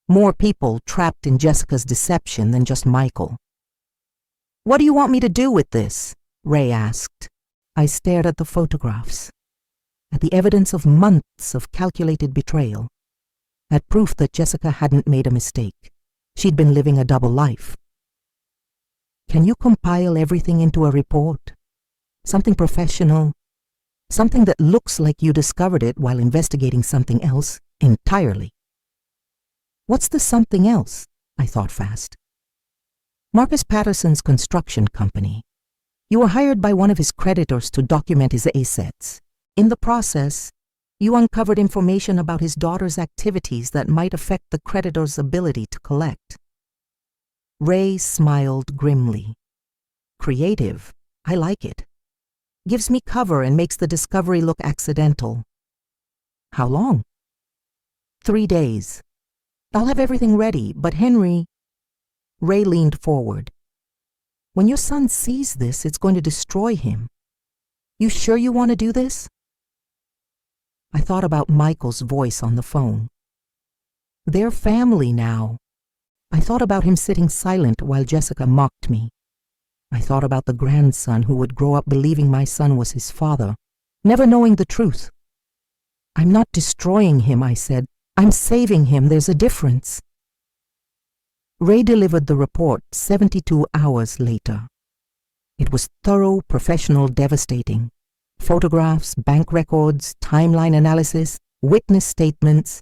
More people trapped in Jessica's deception than just Michael. "What do you want me to do with this?" Ray asked. I stared at the photographs, at the evidence of months of calculated betrayal, at proof that Jessica hadn't made a mistake. She'd been living a double life. "Can you compile everything into a report? Something professional? Something that looks like you discovered it while investigating something else entirely?" "What's the something else?" I thought fast. "Marcus Patterson's construction company. You were hired by one of his creditors to document his assets. In the process, you uncovered information about his daughter's activities that might affect the creditor's ability to collect." Ray smiled grimly. "Creative. I like it. Gives me cover and makes the discovery look accidental." "How long?" 3 days. I'll have everything ready, but Henry..." Ray leaned forward. "When your son sees this, it's going to destroy him. You sure you want to do this?" I thought about Michael's voice on the phone. They're family now. I thought about him sitting silent while Jessica mocked me. I thought about the grandson who would grow up believing my son was his father, never knowing the truth. "I'm not destroying him," I said. "I'm saving him. There's a difference." Ray delivered the report 72 hours later. It was thorough, professional, devastating. Photographs, bank records, timeline analysis, witness statements,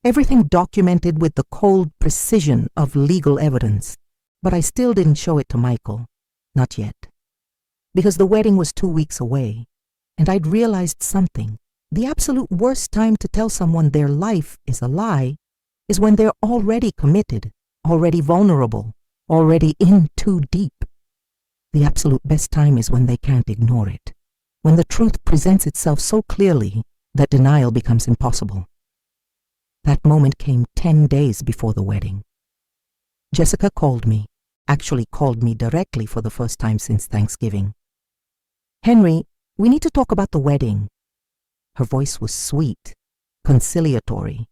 everything documented with the cold precision of legal evidence. But I still didn't show it to Michael. Not yet. Because the wedding was 2 weeks away, and I'd realized something. The absolute worst time to tell someone their life is a lie is when they're already committed, already vulnerable, already in too deep. The absolute best time is when they can't ignore it, when the truth presents itself so clearly that denial becomes impossible. That moment came 10 days before the wedding. Jessica called me, actually called me directly for the first time since Thanksgiving. "Henry, we need to talk about the wedding." Her voice was sweet, conciliatory.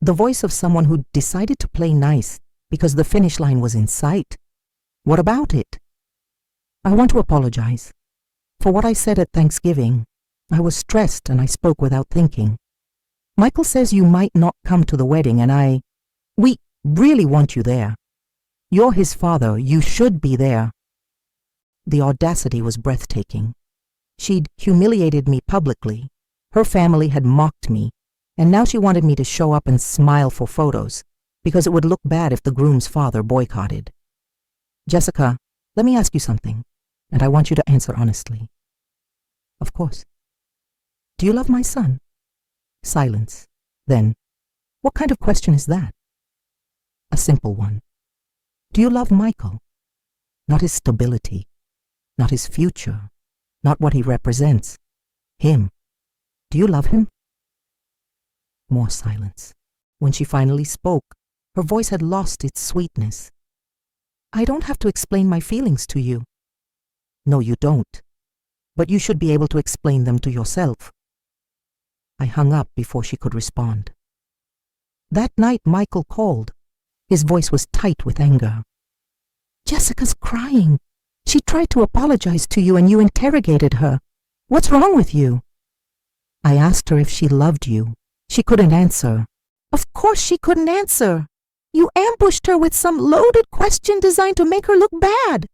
The voice of someone who decided to play nice because the finish line was in sight. "What about it?" "I want to apologize. For what I said at Thanksgiving, I was stressed and I spoke without thinking. Michael says you might not come to the wedding and we really want you there. You're his father. You should be there." The audacity was breathtaking. She'd humiliated me publicly. Her family had mocked me, and now she wanted me to show up and smile for photos because it would look bad if the groom's father boycotted. "Jessica, let me ask you something, and I want you to answer honestly. Of course. Do you love my son? Silence. Then, what kind of question is that? A simple one. Do you love Michael? Not his stability, not his future, not what he represents. Him. Do you love him? More silence. When she finally spoke, her voice had lost its sweetness. I don't have to explain my feelings to you. No, you don't. But you should be able to explain them to yourself. I hung up before she could respond. That night Michael called. His voice was tight with anger. Jessica's crying. She tried to apologize to you and you interrogated her. What's wrong with you? I asked her if she loved you. She couldn't answer. Of course she couldn't answer. You ambushed her with some loaded question designed to make her look bad.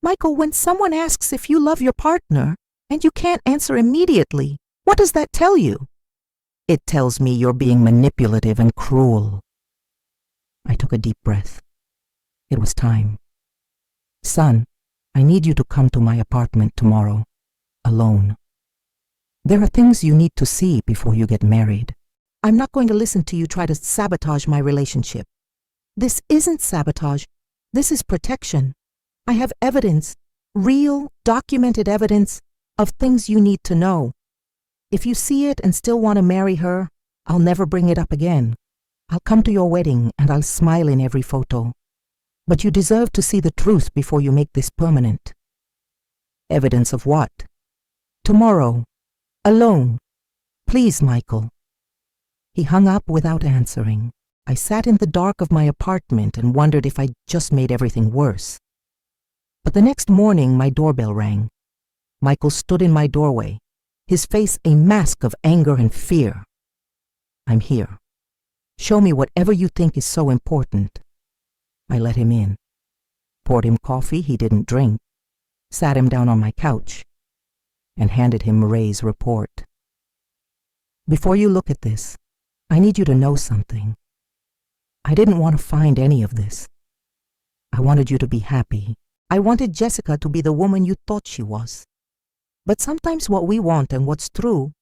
Michael, when someone asks if you love your partner and you can't answer immediately, what does that tell you? It tells me you're being manipulative and cruel. I took a deep breath. It was time. Son, I need you to come to my apartment tomorrow, alone. There are things you need to see before you get married. I'm not going to listen to you try to sabotage my relationship. This isn't sabotage. This is protection. I have evidence, real, documented evidence of things you need to know. If you see it and still want to marry her, I'll never bring it up again. I'll come to your wedding and I'll smile in every photo. But you deserve to see the truth before you make this permanent. Evidence of what? Tomorrow. Alone. Please, Michael. He hung up without answering. I sat in the dark of my apartment and wondered if I'd just made everything worse. But the next morning my doorbell rang. Michael stood in my doorway, his face a mask of anger and fear. I'm here. Show me whatever you think is so important. I let him in, poured him coffee he didn't drink, sat him down on my couch, and handed him Ray's report. Before you look at this, I need you to know something. I didn't want to find any of this. I wanted you to be happy. I wanted Jessica to be the woman you thought she was. But sometimes what we want and what's true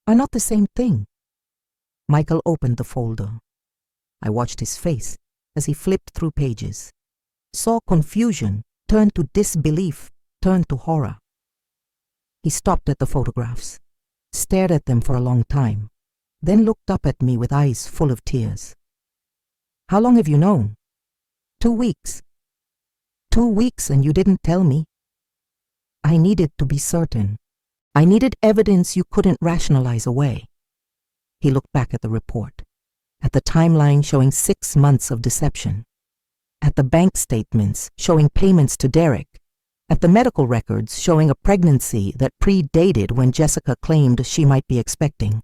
are not the same thing. Michael opened the folder. I watched his face as he flipped through pages, saw confusion turn to disbelief, turn to horror. He stopped at the photographs, stared at them for a long time, then looked up at me with eyes full of tears. How long have you known? 2 weeks. 2 weeks and you didn't tell me. I needed to be certain. I needed evidence you couldn't rationalize away. He looked back at the report, at the timeline showing 6 months of deception, at the bank statements showing payments to Derek, at the medical records showing a pregnancy that predated when Jessica claimed she might be expecting.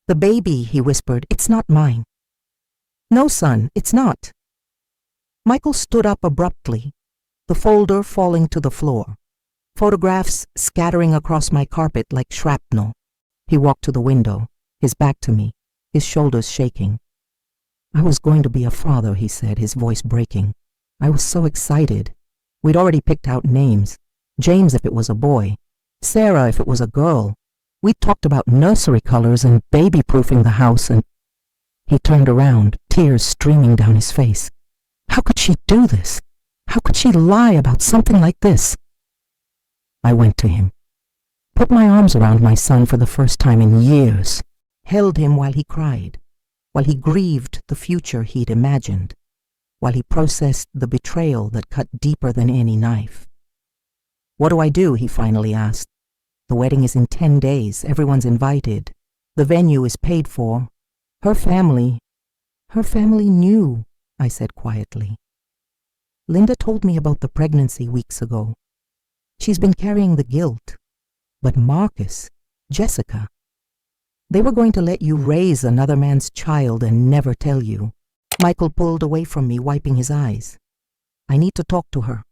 The baby, he whispered, it's not mine. No, son, it's not. Michael stood up abruptly, the folder falling to the floor, photographs scattering across my carpet like shrapnel. He walked to the window, his back to me, his shoulders shaking. I was going to be a father, he said, his voice breaking. I was so excited. We'd already picked out names. James if it was a boy, Sarah if it was a girl. We talked about nursery colors and baby-proofing the house, and he turned around, tears streaming down his face. How could she do this? How could she lie about something like this? I went to him, put my arms around my son for the first time in years, held him while he cried, while he grieved the future he'd imagined, while he processed the betrayal that cut deeper than any knife. What do I do? He finally asked. The wedding is in 10 days. Everyone's invited. The venue is paid for. Her family knew, I said quietly. Linda told me about the pregnancy weeks ago. She's been carrying the guilt. But Marcus, Jessica, they were going to let you raise another man's child and never tell you. Michael pulled away from me, wiping his eyes. I need to talk to her.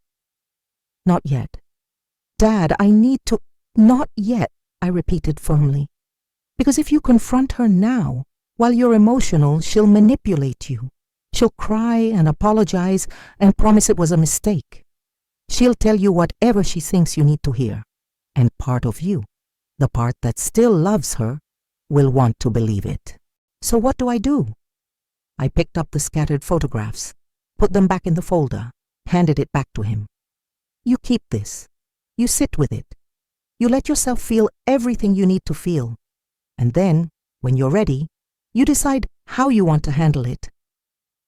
Not yet. Dad, I need to... Not yet, I repeated firmly. Because if you confront her now, while you're emotional, she'll manipulate you. She'll cry and apologize and promise it was a mistake. She'll tell you whatever she thinks you need to hear. And part of you, the part that still loves her, will want to believe it. So what do? I picked up the scattered photographs, put them back in the folder, handed it back to him. You keep this. You sit with it. You let yourself feel everything you need to feel. And then, when you're ready, you decide how you want to handle it.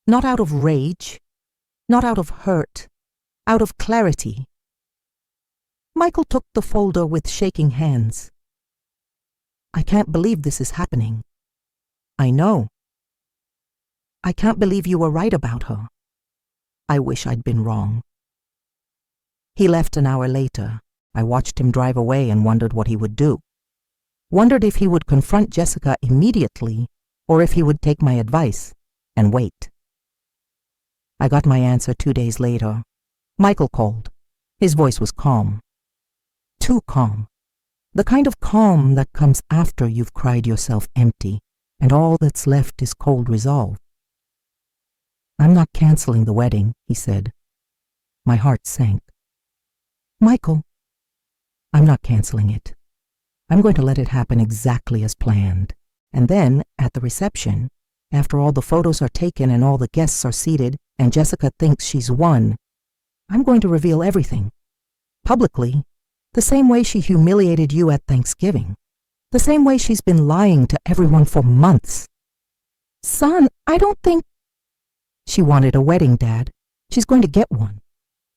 Not out of rage, not out of hurt, out of clarity. Michael took the folder with shaking hands. I can't believe this is happening. I know. I can't believe you were right about her. I wish I'd been wrong. He left an hour later. I watched him drive away and wondered what he would do. Wondered if he would confront Jessica immediately or if he would take my advice and wait. I got my answer 2 days later. Michael called. His voice was calm. Too calm. The kind of calm that comes after you've cried yourself empty and all that's left is cold resolve. I'm not canceling the wedding, he said. My heart sank. Michael, I'm not canceling it. I'm going to let it happen exactly as planned. And then, at the reception, after all the photos are taken and all the guests are seated and Jessica thinks she's won, I'm going to reveal everything. Publicly, the same way she humiliated you at Thanksgiving. The same way she's been lying to everyone for months. Son, I don't think... She wanted a wedding, Dad. She's going to get one.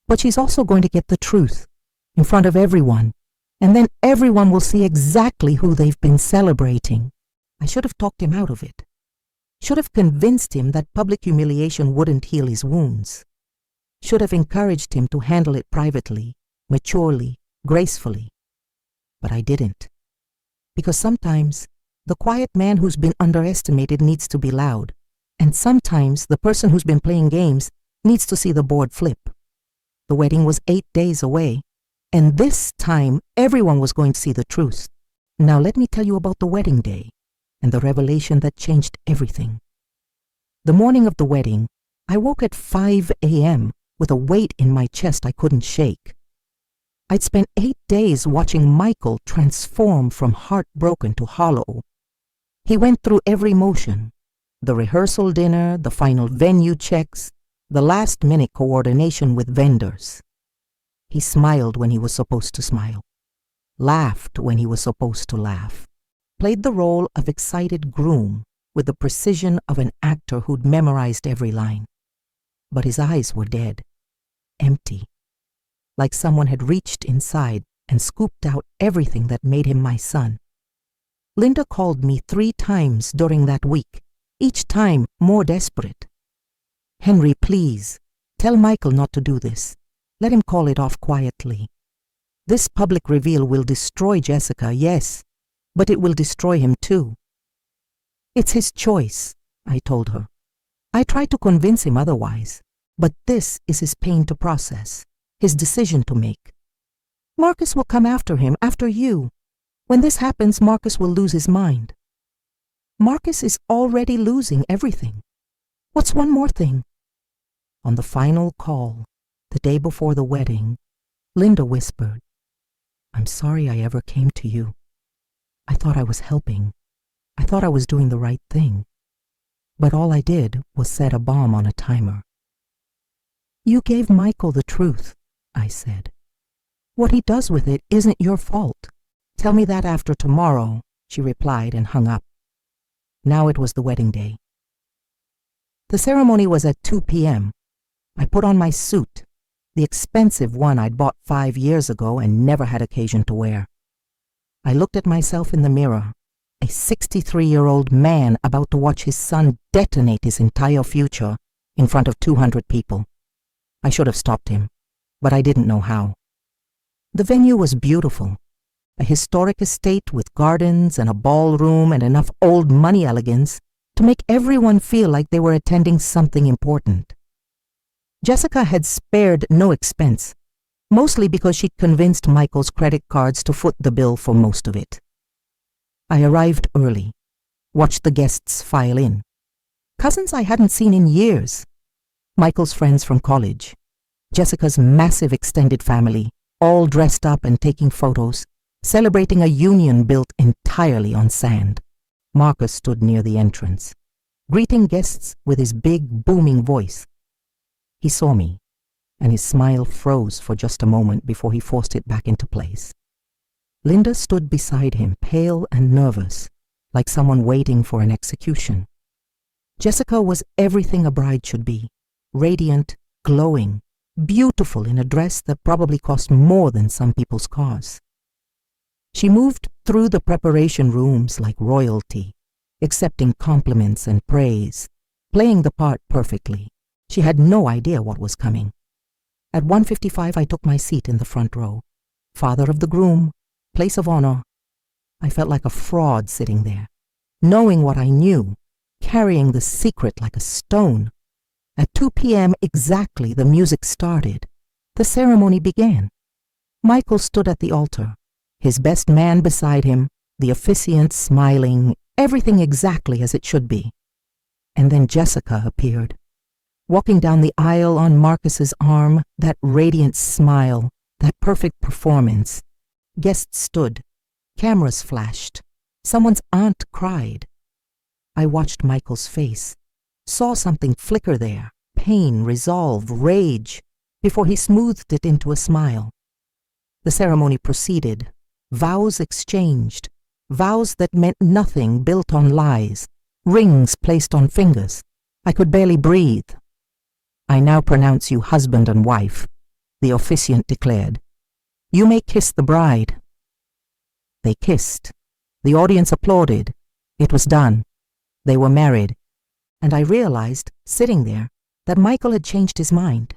But she's also going to get the truth, in front of everyone. And then everyone will see exactly who they've been celebrating. I should have talked him out of it. Should have convinced him that public humiliation wouldn't heal his wounds. Should have encouraged him to handle it privately, maturely, gracefully. But I didn't. Because sometimes the quiet man who's been underestimated needs to be loud. And sometimes the person who's been playing games needs to see the board flip. The wedding was 8 days away. And this time, everyone was going to see the truth. Now let me tell you about the wedding day and the revelation that changed everything. The morning of the wedding, I woke at 5 a.m. with a weight in my chest I couldn't shake. I'd spent 8 days watching Michael transform from heartbroken to hollow. He went through every motion, the rehearsal dinner, the final venue checks, the last-minute coordination with vendors. He smiled when he was supposed to smile, laughed when he was supposed to laugh, played the role of excited groom with the precision of an actor who'd memorized every line. But his eyes were dead, empty, like someone had reached inside and scooped out everything that made him my son. Linda called me 3 times during that week, each time more desperate. Henry, please, tell Michael not to do this. Let him call it off quietly. This public reveal will destroy Jessica, yes, but it will destroy him too. It's his choice, I told her. I tried to convince him otherwise, but this is his pain to process, his decision to make. Marcus will come after him, after you. When this happens, Marcus will lose his mind. Marcus is already losing everything. What's one more thing? On the final call, the day before the wedding, Linda whispered, I'm sorry I ever came to you. I thought I was helping. I thought I was doing the right thing. But all I did was set a bomb on a timer. You gave Michael the truth, I said. What he does with it isn't your fault. Tell me that after tomorrow, she replied and hung up. Now it was the wedding day. The ceremony was at 2 p.m. I put on my suit, the expensive one I'd bought 5 years ago and never had occasion to wear. I looked at myself in the mirror, a 63-year-old man about to watch his son detonate his entire future in front of 200 people. I should have stopped him, but I didn't know how. The venue was beautiful, a historic estate with gardens and a ballroom and enough old money elegance to make everyone feel like they were attending something important. Jessica had spared no expense, mostly because she'd convinced Michael's credit cards to foot the bill for most of it. I arrived early, watched the guests file in. Cousins I hadn't seen in years. Michael's friends from college. Jessica's massive extended family, all dressed up and taking photos, celebrating a union built entirely on sand. Marcus stood near the entrance, greeting guests with his big, booming voice. He saw me, and his smile froze for just a moment before he forced it back into place. Linda stood beside him, pale and nervous, like someone waiting for an execution. Jessica was everything a bride should be, radiant, glowing, beautiful in a dress that probably cost more than some people's cars. She moved through the preparation rooms like royalty, accepting compliments and praise, playing the part perfectly. She had no idea what was coming. At 1:55, I took my seat in the front row. Father of the groom, place of honor. I felt like a fraud sitting there, knowing what I knew, carrying the secret like a stone. At 2 p.m. exactly, the music started. The ceremony began. Michael stood at the altar, his best man beside him, the officiant smiling, everything exactly as it should be. And then Jessica appeared, walking down the aisle on Marcus's arm, that radiant smile, that perfect performance. Guests stood, cameras flashed, someone's aunt cried. I watched Michael's face, saw something flicker there, pain, resolve, rage, before he smoothed it into a smile. The ceremony proceeded, vows exchanged, vows that meant nothing built on lies, rings placed on fingers. I could barely breathe. I now pronounce you husband and wife, the officiant declared. You may kiss the bride. They kissed. The audience applauded. It was done. They were married. And I realized, sitting there, that Michael had changed his mind,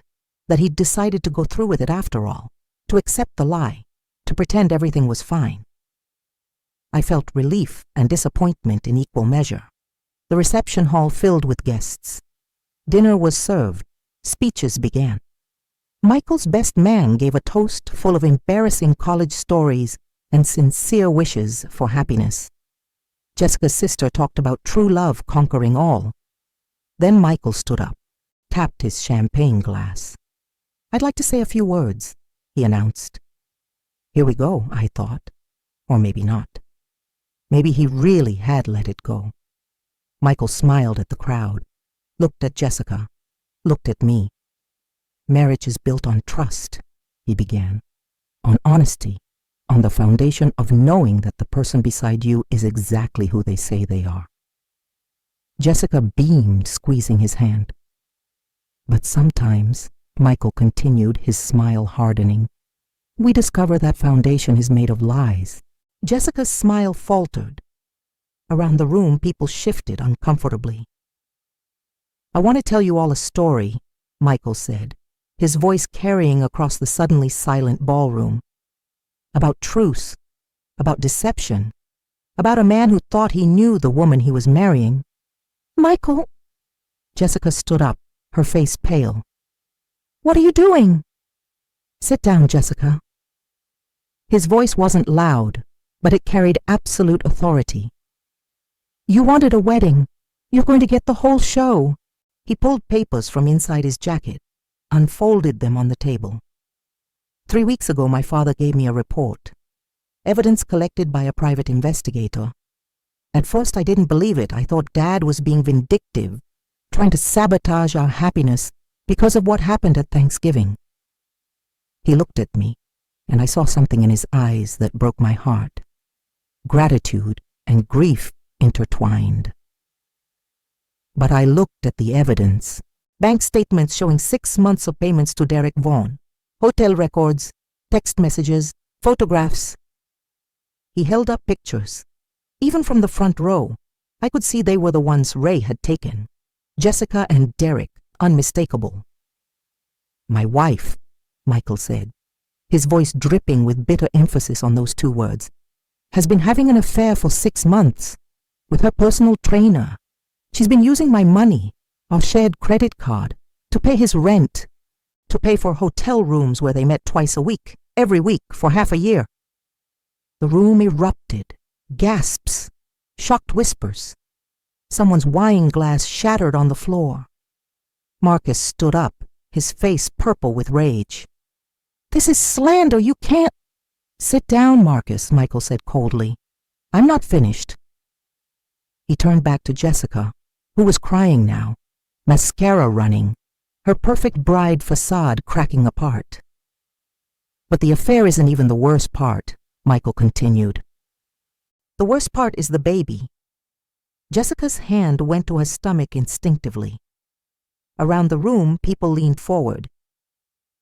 that he'd decided to go through with it after all, to accept the lie, to pretend everything was fine. I felt relief and disappointment in equal measure. The reception hall filled with guests. Dinner was served. Speeches began. Michael's best man gave a toast full of embarrassing college stories and sincere wishes for happiness. Jessica's sister talked about true love conquering all. Then Michael stood up, tapped his champagne glass. I'd like to say a few words, he announced. Here we go, I thought. Or maybe not. Maybe he really had let it go. Michael smiled at the crowd, looked at Jessica, looked at me. Marriage is built on trust, he began, on honesty, on the foundation of knowing that the person beside you is exactly who they say they are. Jessica beamed, squeezing his hand. But sometimes, Michael continued, his smile hardening, we discover that foundation is made of lies. Jessica's smile faltered. Around the room, people shifted uncomfortably. I want to tell you all a story, Michael said, his voice carrying across the suddenly silent ballroom. About truth, about deception, about a man who thought he knew the woman he was marrying. Michael! Jessica stood up, her face pale. What are you doing? Sit down, Jessica. His voice wasn't loud, but it carried absolute authority. You wanted a wedding. You're going to get the whole show. He pulled papers from inside his jacket, unfolded them on the table. 3 weeks ago, my father gave me a report. Evidence collected by a private investigator. At first, I didn't believe it. I thought Dad was being vindictive, trying to sabotage our happiness because of what happened at Thanksgiving. He looked at me, and I saw something in his eyes that broke my heart. Gratitude and grief intertwined. But I looked at the evidence. Bank statements showing 6 months of payments to Derek Vaughan, hotel records, text messages, photographs. He held up pictures. Even from the front row, I could see they were the ones Ray had taken. Jessica and Derek, unmistakable. My wife, Michael said, his voice dripping with bitter emphasis on those 2 words, has been having an affair for 6 months with her personal trainer. She's been using my money, our shared credit card, to pay his rent, to pay for hotel rooms where they met twice a week, every week for half a year. The room erupted, gasps, shocked whispers. Someone's wine glass shattered on the floor. Marcus stood up, his face purple with rage. This is slander, you can't. "Sit down, Marcus," Michael said coldly. "I'm not finished." He turned back to Jessica, who was crying now, mascara running, her perfect bride facade cracking apart. "But the affair isn't even the worst part," Michael continued. "The worst part is the baby." Jessica's hand went to her stomach instinctively. Around the room, people leaned forward.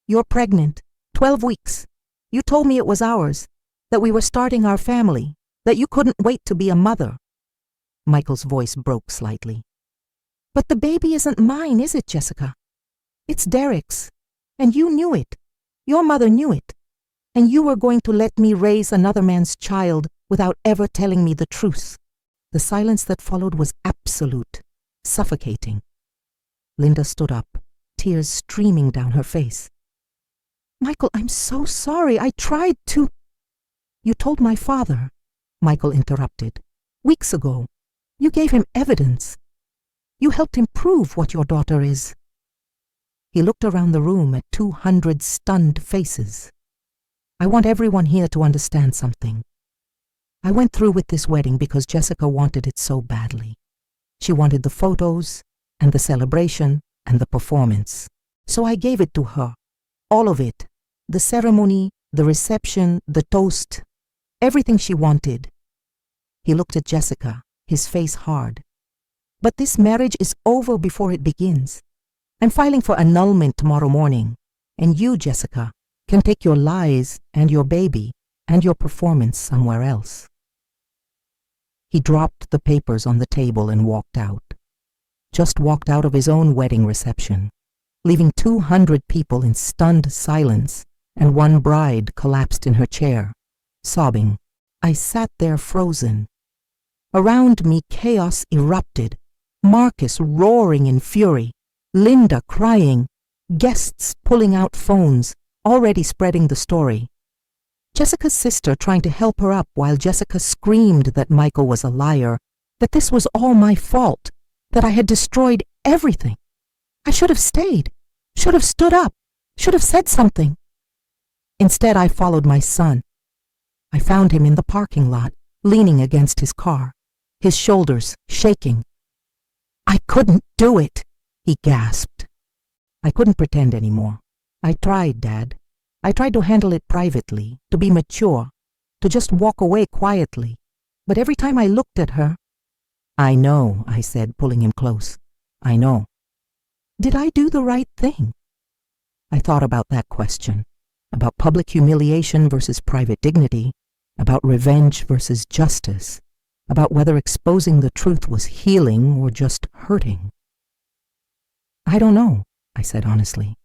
"You're pregnant. 12 weeks. You told me it was ours, that we were starting our family, that you couldn't wait to be a mother." Michael's voice broke slightly. "But the baby isn't mine, is it, Jessica? It's Derek's, and you knew it. Your mother knew it. And you were going to let me raise another man's child without ever telling me the truth." The silence that followed was absolute, suffocating. Linda stood up, tears streaming down her face. "Michael, I'm so sorry. I tried to—" "You told my father," Michael interrupted, "weeks ago. You gave him evidence. You helped him prove what your daughter is." He looked around the room at 200 stunned faces. "I want everyone here to understand something. I went through with this wedding because Jessica wanted it so badly. She wanted the photos and the celebration and the performance. So I gave it to her. All of it. The ceremony, the reception, the toast. Everything she wanted." He looked at Jessica, his face hard. "But this marriage is over before it begins. I'm filing for annulment tomorrow morning. And you, Jessica, can take your lies and your baby and your performance somewhere else." He dropped the papers on the table and walked out. Just walked out of his own wedding reception, leaving 200 people in stunned silence, and one bride collapsed in her chair, sobbing. I sat there frozen. Around me chaos erupted, Marcus roaring in fury, Linda crying, guests pulling out phones, already spreading the story. Jessica's sister trying to help her up while Jessica screamed that Michael was a liar, that this was all my fault, that I had destroyed everything. I should have stayed, should have stood up, should have said something. Instead, I followed my son. I found him in the parking lot, leaning against his car, his shoulders shaking. "I couldn't do it," he gasped. I couldn't pretend anymore. I tried, Dad. I tried to handle it privately, to be mature, to just walk away quietly. But every time I looked at her— "I know," I said, pulling him close. "I know." Did I do the right thing? I thought about that question, about public humiliation versus private dignity, about revenge versus justice, about whether exposing the truth was healing or just hurting. "I don't know," I said honestly.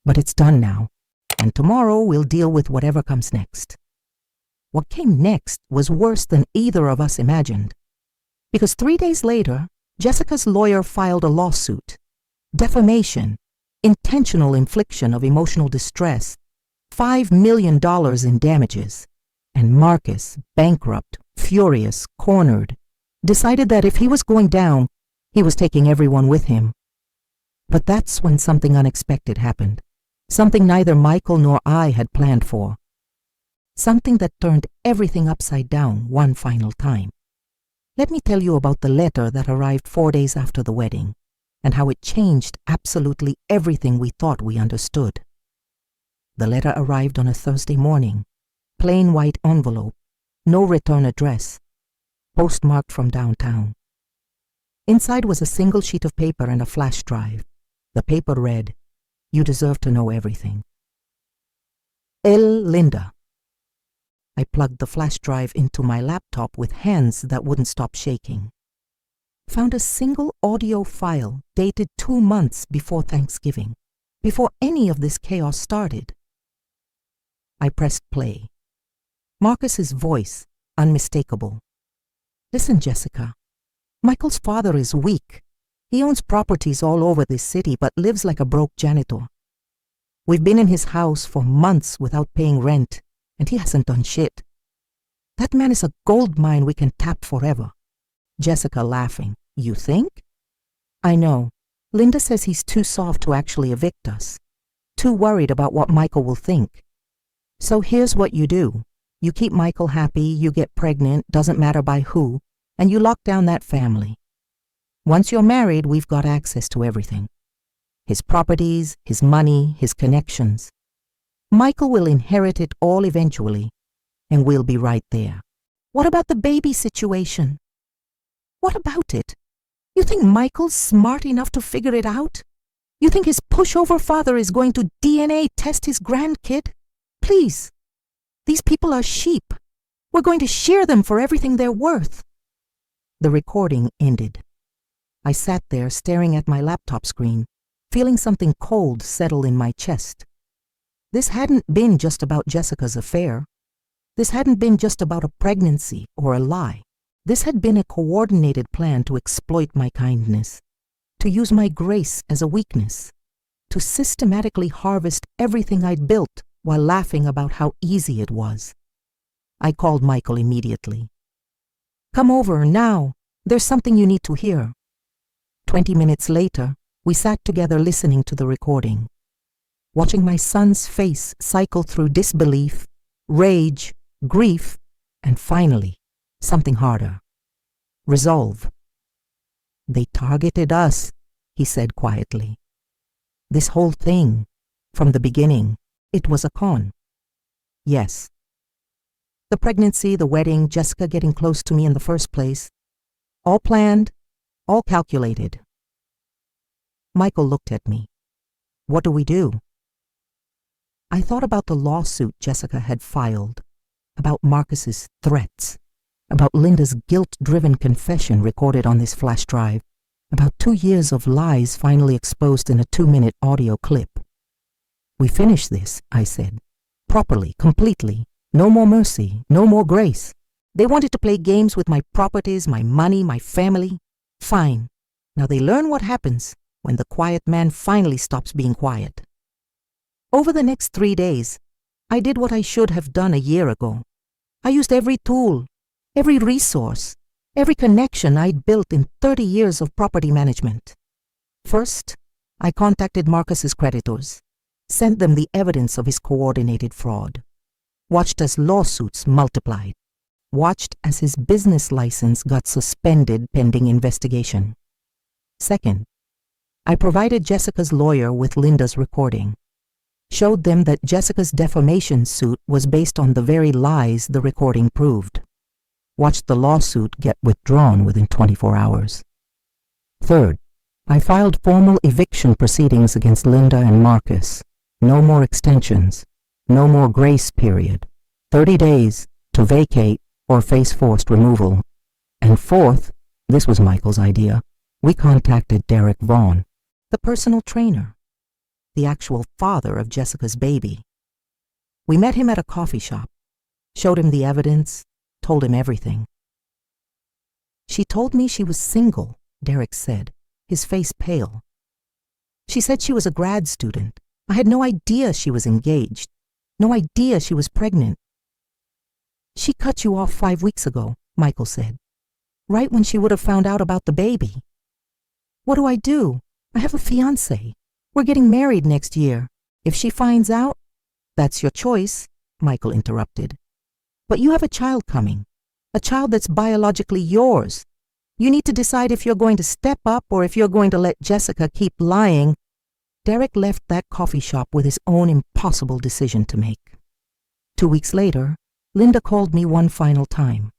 "But it's done now, and tomorrow we'll deal with whatever comes next." What came next was worse than either of us imagined. Because 3 days later, Jessica's lawyer filed a lawsuit. Defamation, intentional infliction of emotional distress, $5 million in damages. And Marcus, bankrupt, furious, cornered, decided that if he was going down, he was taking everyone with him. But that's when something unexpected happened. Something neither Michael nor I had planned for. Something that turned everything upside down one final time. Let me tell you about the letter that arrived 4 days after the wedding, and how it changed absolutely everything we thought we understood. The letter arrived on a Thursday morning, plain white envelope, no return address, postmarked from downtown. Inside was a single sheet of paper and a flash drive. The paper read, "You deserve to know everything. El Linda." I plugged the flash drive into my laptop with hands that wouldn't stop shaking. Found a single audio file dated 2 months before Thanksgiving, before any of this chaos started. I pressed play. Marcus's voice, unmistakable. "Listen, Jessica. Michael's father is weak. He owns properties all over this city but lives like a broke janitor. We've been in his house for months without paying rent, and he hasn't done shit. That man is a gold mine we can tap forever." Jessica laughing. "You think?" "I know. Linda says he's too soft to actually evict us. Too worried about what Michael will think. So here's what you do. You keep Michael happy, you get pregnant, doesn't matter by who, and you lock down that family. Once you're married, we've got access to everything. His properties, his money, his connections. Michael will inherit it all eventually, and we'll be right there. What about the baby situation? What about it? You think Michael's smart enough to figure it out? You think his pushover father is going to DNA test his grandkid? Please. These people are sheep. We're going to shear them for everything they're worth. The recording ended. I sat there staring at my laptop screen, feeling something cold settle in my chest. This hadn't been just about Jessica's affair. This hadn't been just about a pregnancy or a lie. This had been a coordinated plan to exploit my kindness, to use my grace as a weakness, to systematically harvest everything I'd built while laughing about how easy it was. I called Michael immediately. "Come over now. There's something you need to hear." 20 minutes later, we sat together listening to the recording, watching my son's face cycle through disbelief, rage, grief, and finally, something harder. Resolve. "They targeted us," he said quietly. "This whole thing, from the beginning, it was a con." Yes. The pregnancy, the wedding, Jessica getting close to me in the first place. All planned, all calculated. Michael looked at me. "What do we do?" I thought about the lawsuit Jessica had filed, about Marcus's threats, about Linda's guilt-driven confession recorded on this flash drive, about 2 years of lies finally exposed in a 2-minute audio clip. "We finish this," I said. "Properly, completely. No more mercy, no more grace. They wanted to play games with my properties, my money, my family. Fine. Now they learn what happens when the quiet man finally stops being quiet." Over the next 3 days, I did what I should have done a year ago. I used every tool, every resource, every connection I'd built in 30 years of property management. First, I contacted Marcus's creditors, sent them the evidence of his coordinated fraud, watched as lawsuits multiplied, watched as his business license got suspended pending investigation. Second, I provided Jessica's lawyer with Linda's recording, showed them that Jessica's defamation suit was based on the very lies the recording proved, watched the lawsuit get withdrawn within 24 hours. Third, I filed formal eviction proceedings against Linda and Marcus. No more extensions, no more grace period, 30 days to vacate or face forced removal. And fourth, this was Michael's idea, we contacted Derek Vaughn, the personal trainer, the actual father of Jessica's baby. We met him at a coffee shop, showed him the evidence, told him everything. "She told me she was single," Derek said, his face pale. "She said she was a grad student. I had no idea she was engaged, no idea she was pregnant." "She cut you off 5 weeks ago," Michael said, "right when she would have found out about the baby." "What do I do? I have a fiancée. We're getting married next year. If she finds out—" "That's your choice," Michael interrupted. "But you have a child coming, a child that's biologically yours. You need to decide if you're going to step up or if you're going to let Jessica keep lying." Derek left that coffee shop with his own impossible decision to make. 2 weeks later, Linda called me one final time.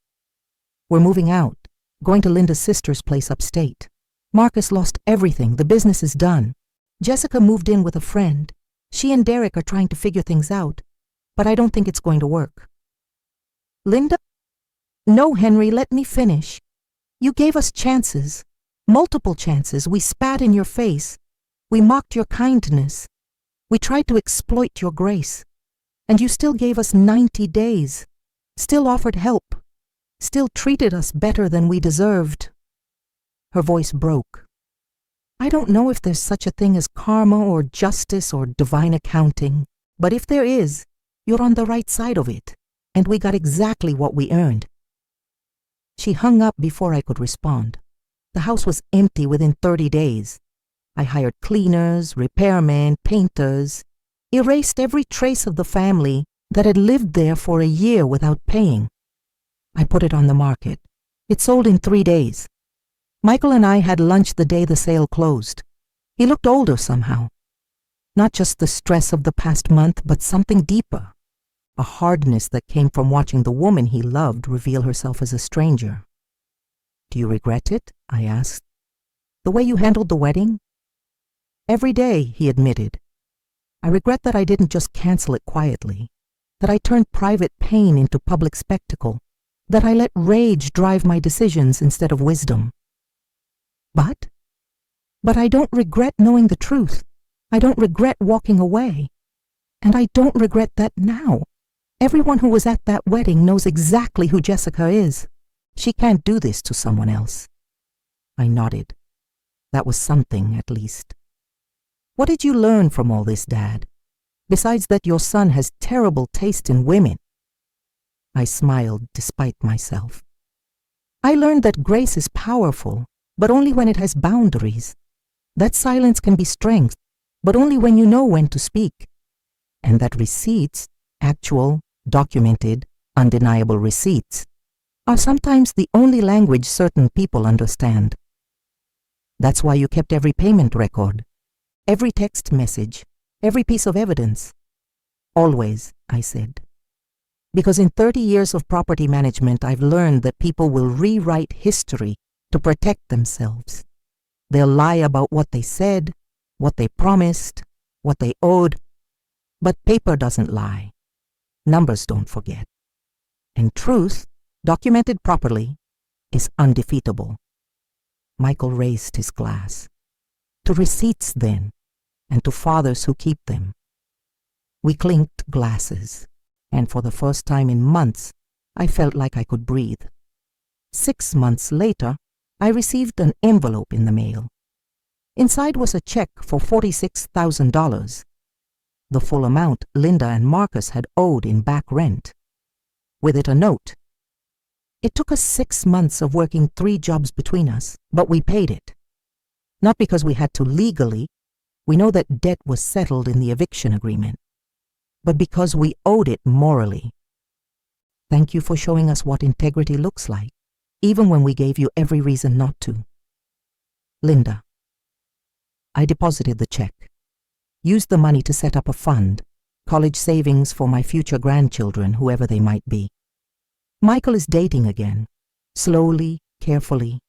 "We're moving out, going to Linda's sister's place upstate. Marcus lost everything, the business is done. Jessica moved in with a friend. She and Derek are trying to figure things out, but I don't think it's going to work." "Linda?" "No, Henry, let me finish. You gave us chances, multiple chances. We spat in your face. We mocked your kindness. We tried to exploit your grace. And you still gave us 90 days, still offered help, still treated us better than we deserved." Her voice broke. "I don't know if there's such a thing as karma or justice or divine accounting, but if there is, you're on the right side of it, and we got exactly what we earned." She hung up before I could respond. The house was empty within 30 days. I hired cleaners, repairmen, painters, erased every trace of the family, that had lived there for a year without paying. I put it on the market. It sold in 3 days. Michael and I had lunch the day the sale closed. He looked older somehow. Not just the stress of the past month, but something deeper. A hardness that came from watching the woman he loved reveal herself as a stranger. "Do you regret it?" I asked. "The way you handled the wedding?" "Every day," he admitted. "I regret that I didn't just cancel it quietly, that I turned private pain into public spectacle, that I let rage drive my decisions instead of wisdom. But I don't regret knowing the truth. I don't regret walking away. And I don't regret that now. Everyone who was at that wedding knows exactly who Jessica is. She can't do this to someone else." I nodded. That was something, at least. "What did you learn from all this, Dad? Besides that your son has terrible taste in women?" I smiled despite myself. "I learned that grace is powerful, but only when it has boundaries. That silence can be strength, but only when you know when to speak. And that receipts, actual, documented, undeniable receipts, are sometimes the only language certain people understand. That's why you kept every payment record, every text message, every piece of evidence." "Always," I said. "Because in 30 years of property management, I've learned that people will rewrite history to protect themselves. They'll lie about what they said, what they promised, what they owed. But paper doesn't lie. Numbers don't forget. And truth, documented properly, is undefeatable." Michael raised his glass. "To receipts, then, and to fathers who keep them." We clinked glasses, and for the first time in months, I felt like I could breathe. 6 months later, I received an envelope in the mail. Inside was a check for $46,000, the full amount Linda and Marcus had owed in back rent. With it a note. It took us 6 months of working 3 jobs between us, but we paid it. Not because we had to legally, we know that debt was settled in the eviction agreement, but because we owed it morally. Thank you for showing us what integrity looks like, even when we gave you every reason not to. Linda. I deposited the check, used the money to set up a fund, college savings for my future grandchildren, whoever they might be. Michael is dating again, slowly, carefully.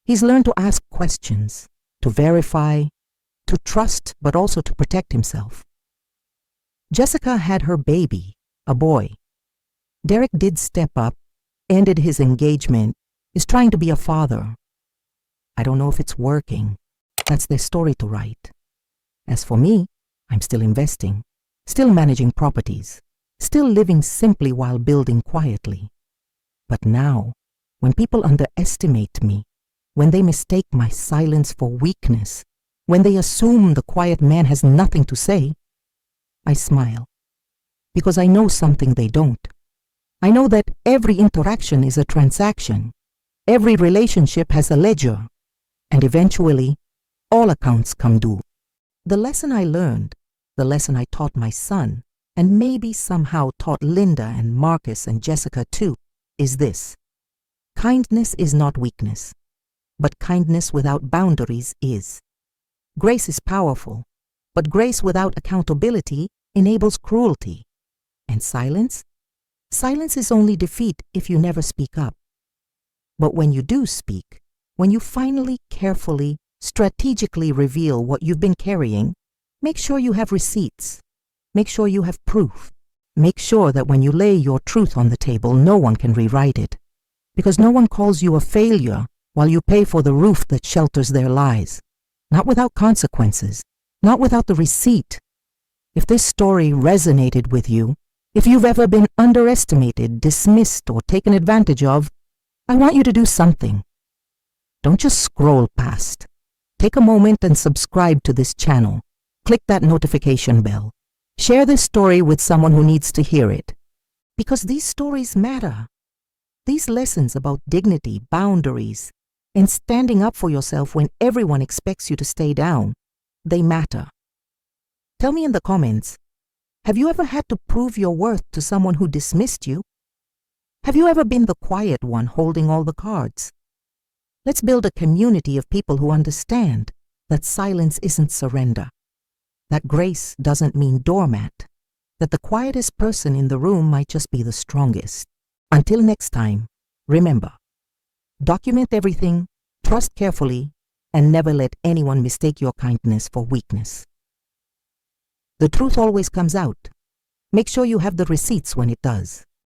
He's learned to ask questions, to verify, to trust, but also to protect himself. Jessica had her baby, a boy. Derek did step up, ended his engagement, is trying to be a father. I don't know if it's working. That's their story to write. As for me, I'm still investing, still managing properties, still living simply while building quietly. But now, when people underestimate me, when they mistake my silence for weakness, when they assume the quiet man has nothing to say, I smile, because I know something they don't. I know that every interaction is a transaction, every relationship has a ledger, and eventually, all accounts come due. The lesson I learned, the lesson I taught my son, and maybe somehow taught Linda and Marcus and Jessica too, is this. Kindness is not weakness, but kindness without boundaries is. Grace is powerful, but grace without accountability enables cruelty. And silence? Silence is only defeat if you never speak up. But when you do speak, when you finally, carefully, strategically reveal what you've been carrying, make sure you have receipts. Make sure you have proof. Make sure that when you lay your truth on the table, no one can rewrite it. Because no one calls you a failure while you pay for the roof that shelters their lies. Not without consequences. Not without the receipt. If this story resonated with you, if you've ever been underestimated, dismissed, or taken advantage of, I want you to do something. Don't just scroll past. Take a moment and subscribe to this channel. Click that notification bell. Share this story with someone who needs to hear it. Because these stories matter. These lessons about dignity, boundaries, and standing up for yourself when everyone expects you to stay down, they matter. Tell me in the comments, Have you ever had to prove your worth to someone who dismissed you? Have you ever been the quiet one holding all the cards? Let's build a community of people who understand that silence isn't surrender, that grace doesn't mean doormat, that the quietest person in the room might just be the strongest. Until next time, remember, document everything, trust carefully, and never let anyone mistake your kindness for weakness. The truth always comes out. Make sure you have the receipts when it does.